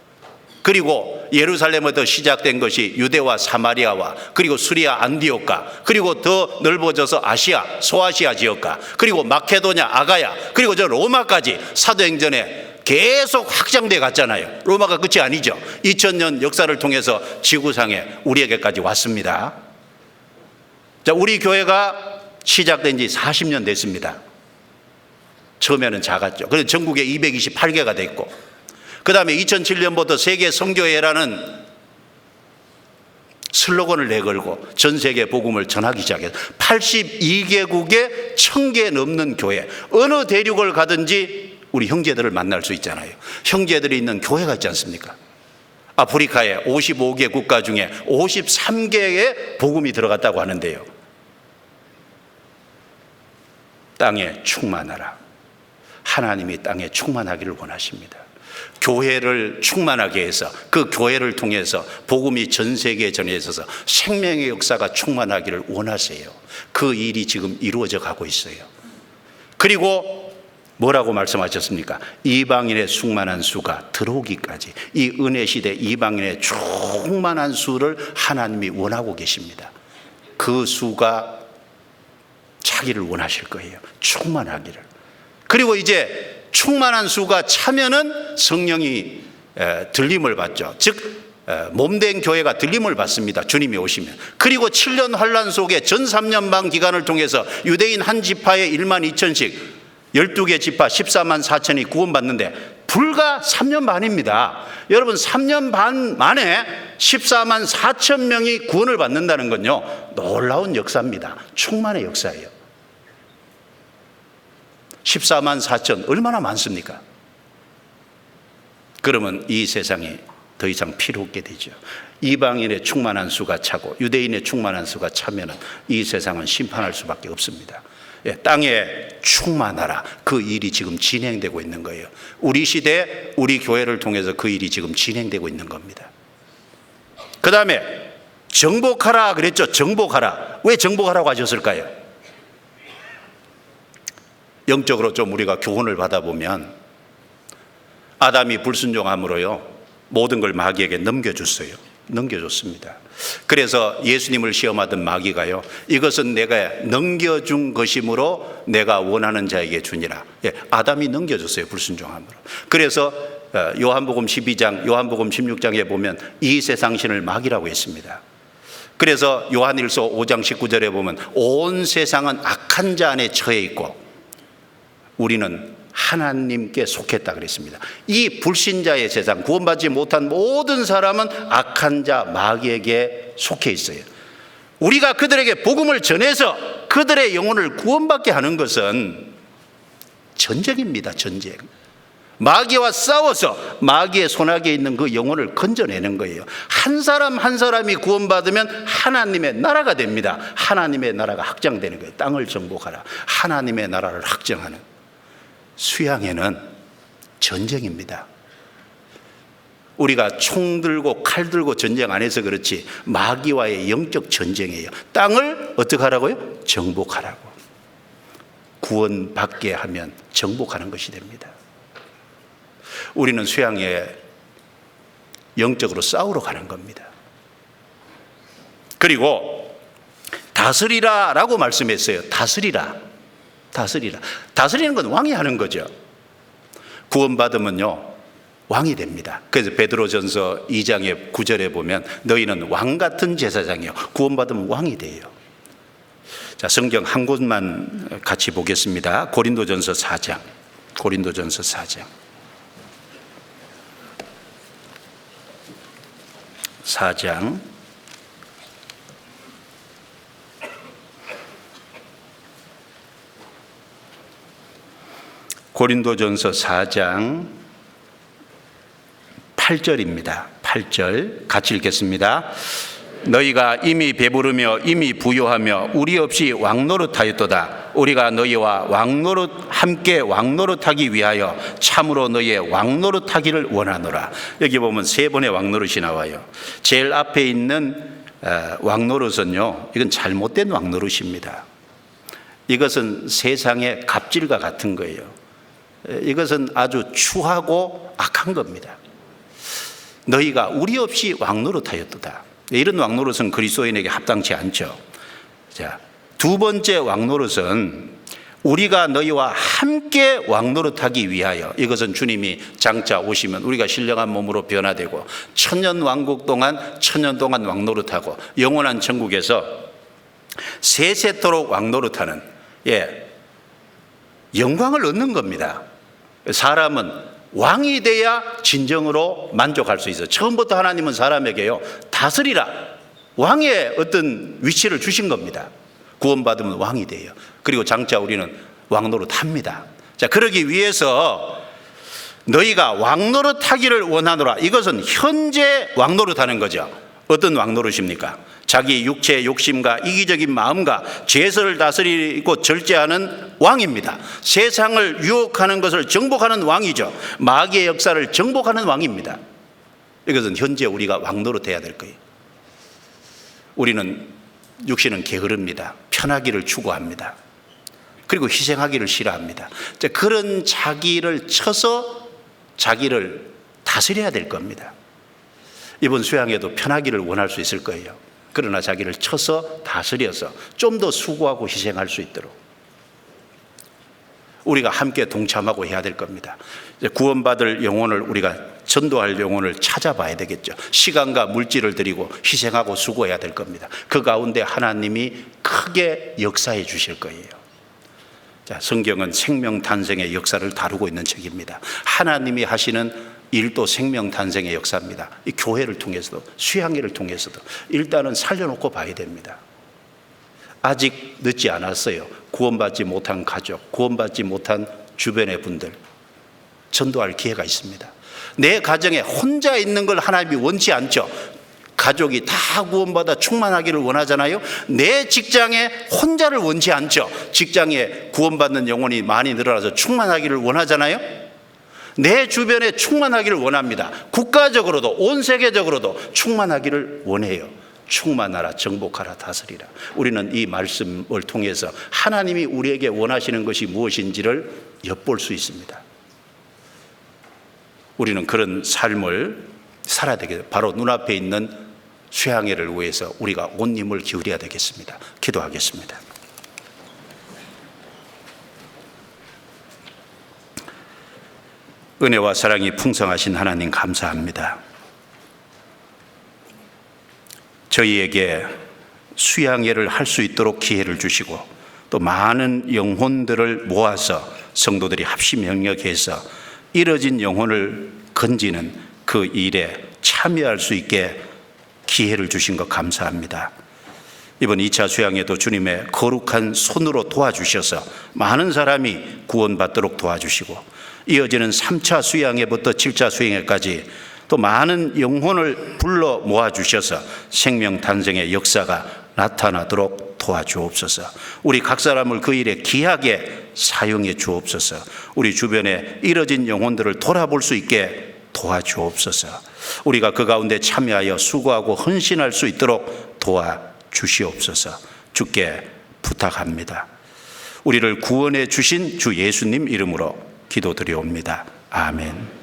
Speaker 1: 그리고 예루살렘에서 시작된 것이 유대와 사마리아와, 그리고 수리아 안디옥가, 그리고 더 넓어져서 아시아 소아시아 지역가, 그리고 마케도냐 아가야, 그리고 저 로마까지 사도행전에 계속 확장돼 갔잖아요. 로마가 끝이 아니죠. 2000년 역사를 통해서 지구상에 우리에게까지 왔습니다. 자, 우리 교회가 시작된 지 40년 됐습니다. 처음에는 작았죠. 그래서 전국에 228개가 됐고, 그 다음에 2007년부터 세계 선교회라는 슬로건을 내걸고 전 세계 복음을 전하기 시작해서 82개국에 1000개 넘는 교회, 어느 대륙을 가든지 우리 형제들을 만날 수 있잖아요. 형제들이 있는 교회가 있지 않습니까? 아프리카에 55개 국가 중에 53개의 복음이 들어갔다고 하는데요. 땅에 충만하라. 하나님이 땅에 충만하기를 원하십니다. 교회를 충만하게 해서 그 교회를 통해서 복음이 전 세계에 전해져서 생명의 역사가 충만하기를 원하세요. 그 일이 지금 이루어져 가고 있어요. 그리고 뭐라고 말씀하셨습니까? 이방인의 충만한 수가 들어오기까지, 이 은혜 시대 이방인의 충만한 수를 하나님이 원하고 계십니다. 그 수가 차기를 원하실 거예요. 충만하기를. 그리고 이제 충만한 수가 차면은 성령이 들림을 받죠. 즉 몸된 교회가 들림을 받습니다. 주님이 오시면. 그리고 7년 환란 속에 전 3년 반 기간을 통해서 유대인 한 지파에 1만 2천씩 12개 지파 14만 4천이 구원받는데 불과 3년 반입니다. 여러분, 3년 반 만에 14만 4천 명이 구원을 받는다는 건요, 놀라운 역사입니다. 충만의 역사예요. 14만 4천 얼마나 많습니까? 그러면 이 세상이 더 이상 필요 없게 되죠. 이방인의 충만한 수가 차고 유대인의 충만한 수가 차면은 이 세상은 심판할 수밖에 없습니다. 땅에 충만하라. 그 일이 지금 진행되고 있는 거예요. 우리 시대, 우리 교회를 통해서 그 일이 지금 진행되고 있는 겁니다. 그 다음에 정복하라 그랬죠. 정복하라. 왜 정복하라고 하셨을까요? 영적으로 좀 우리가 교훈을 받아보면 아담이 불순종함으로요, 모든 걸 마귀에게 넘겨줬어요. 넘겨줬습니다. 그래서 예수님을 시험하던 마귀가요, 이것은 내가 넘겨준 것이므로 내가 원하는 자에게 주니라. 아담이 넘겨줬어요. 불순종함으로. 그래서 요한복음 12장, 요한복음 16장에 보면 이 세상 신을 마귀라고 했습니다. 그래서 요한일서 5장 19절에 보면 온 세상은 악한 자 안에 처해 있고 우리는 하나님께 속했다 그랬습니다. 이 불신자의 세상, 구원받지 못한 모든 사람은 악한 자 마귀에게 속해 있어요. 우리가 그들에게 복음을 전해서 그들의 영혼을 구원받게 하는 것은 전쟁입니다. 전쟁. 마귀와 싸워서 마귀의 손아귀에 있는 그 영혼을 건져내는 거예요. 한 사람 한 사람이 구원받으면 하나님의 나라가 됩니다. 하나님의 나라가 확장되는 거예요. 땅을 정복하라. 하나님의 나라를 확정하는. 수양회는 전쟁입니다. 우리가 총 들고 칼 들고 전쟁 안 해서 그렇지 마귀와의 영적 전쟁이에요. 땅을 어떻게 하라고요? 정복하라고. 구원받게 하면 정복하는 것이 됩니다. 우리는 수양에 영적으로 싸우러 가는 겁니다. 그리고 다스리라 라고 말씀했어요. 다스리라. 다스리라. 다스리는 건 왕이 하는 거죠. 구원받으면요 왕이 됩니다. 그래서 베드로전서 2장의 9절에 보면 너희는 왕 같은 제사장이요 구원받으면 왕이 돼요. 자, 성경 한 곳만 같이 보겠습니다. 고린도전서 4장. 고린도전서 4장. 4장. 고린도전서 4장 8절입니다. 8절 같이 읽겠습니다. 너희가 이미 배부르며 이미 부요하며 우리 없이 왕노릇하였도다. 우리가 너희와 함께 왕노릇하기 위하여 참으로 너희의 왕노릇하기를 원하노라. 여기 보면 세 번의 왕노릇이 나와요. 제일 앞에 있는 왕노릇은요, 이건 잘못된 왕노릇입니다. 이것은 세상의 갑질과 같은 거예요. 이것은 아주 추하고 악한 겁니다. 너희가 우리 없이 왕노릇하였도다. 이런 왕노릇은 그리스도인에게 합당치 않죠. 자, 두 번째 왕노릇은 우리가 너희와 함께 왕노릇하기 위하여, 이것은 주님이 장차 오시면 우리가 신령한 몸으로 변화되고 천년 왕국 동안 천년 동안 왕노릇하고 영원한 천국에서 세세토록 왕노릇하는 영광을 얻는 겁니다. 사람은 왕이 돼야 진정으로 만족할 수 있어요. 처음부터 하나님은 사람에게요 다스리라 왕의 어떤 위치를 주신 겁니다. 구원받으면 왕이 돼요. 그리고 장차 우리는 왕노릇합니다. 자, 그러기 위해서 너희가 왕노릇하기를 원하노라. 이것은 현재 왕노릇하는 거죠. 어떤 왕노릇입니까? 자기 육체의 욕심과 이기적인 마음과 죄를 다스리고 절제하는 왕입니다. 세상을 유혹하는 것을 정복하는 왕이죠. 마귀의 역사를 정복하는 왕입니다. 이것은 현재 우리가 왕노릇해야 될 거예요. 우리는 육신은 게으릅니다. 편하기를 추구합니다. 그리고 희생하기를 싫어합니다. 그런 자기를 쳐서 자기를 다스려야 될 겁니다. 이번 수양에도 편하기를 원할 수 있을 거예요. 그러나 자기를 쳐서 다스려서 좀 더 수고하고 희생할 수 있도록 우리가 함께 동참하고 해야 될 겁니다. 구원받을 영혼을 우리가 전도할 영혼을 찾아봐야 되겠죠. 시간과 물질을 들이고 희생하고 수고해야 될 겁니다. 그 가운데 하나님이 크게 역사해 주실 거예요. 자, 성경은 생명 탄생의 역사를 다루고 있는 책입니다. 하나님이 하시는 일도 생명 탄생의 역사입니다. 이 교회를 통해서도 수양회를 통해서도 일단은 살려놓고 봐야 됩니다. 아직 늦지 않았어요. 구원받지 못한 가족, 구원받지 못한 주변의 분들 전도할 기회가 있습니다. 내 가정에 혼자 있는 걸 하나님이 원치 않죠. 가족이 다 구원받아 충만하기를 원하잖아요. 내 직장에 혼자를 원치 않죠. 직장에 구원받는 영혼이 많이 늘어나서 충만하기를 원하잖아요. 내 주변에 충만하기를 원합니다. 국가적으로도 온 세계적으로도 충만하기를 원해요. 충만하라, 정복하라, 다스리라. 우리는 이 말씀을 통해서 하나님이 우리에게 원하시는 것이 무엇인지를 엿볼 수 있습니다. 우리는 그런 삶을 살아야 되겠습니다. 바로 눈앞에 있는 수양회를 위해서 우리가 온 힘을 기울여야 되겠습니다. 기도하겠습니다. 은혜와 사랑이 풍성하신 하나님 감사합니다. 저희에게 수양회를 할 수 있도록 기회를 주시고 또 많은 영혼들을 모아서 성도들이 합심협력해서 잃어진 영혼을 건지는 그 일에 참여할 수 있게 기회를 주신 것 감사합니다. 이번 2차 수양회도 주님의 거룩한 손으로 도와주셔서 많은 사람이 구원받도록 도와주시고 이어지는 3차 수양회부터 7차 수양회까지 또 많은 영혼을 불러 모아주셔서 생명 탄생의 역사가 나타나도록 도와주옵소서. 우리 각 사람을 그 일에 귀하게 사용해 주옵소서. 우리 주변에 잃어진 영혼들을 돌아볼 수 있게 도와주옵소서. 우리가 그 가운데 참여하여 수고하고 헌신할 수 있도록 도와주시옵소서. 주께 부탁합니다. 우리를 구원해 주신 주 예수님 이름으로 기도드리옵니다. 아멘.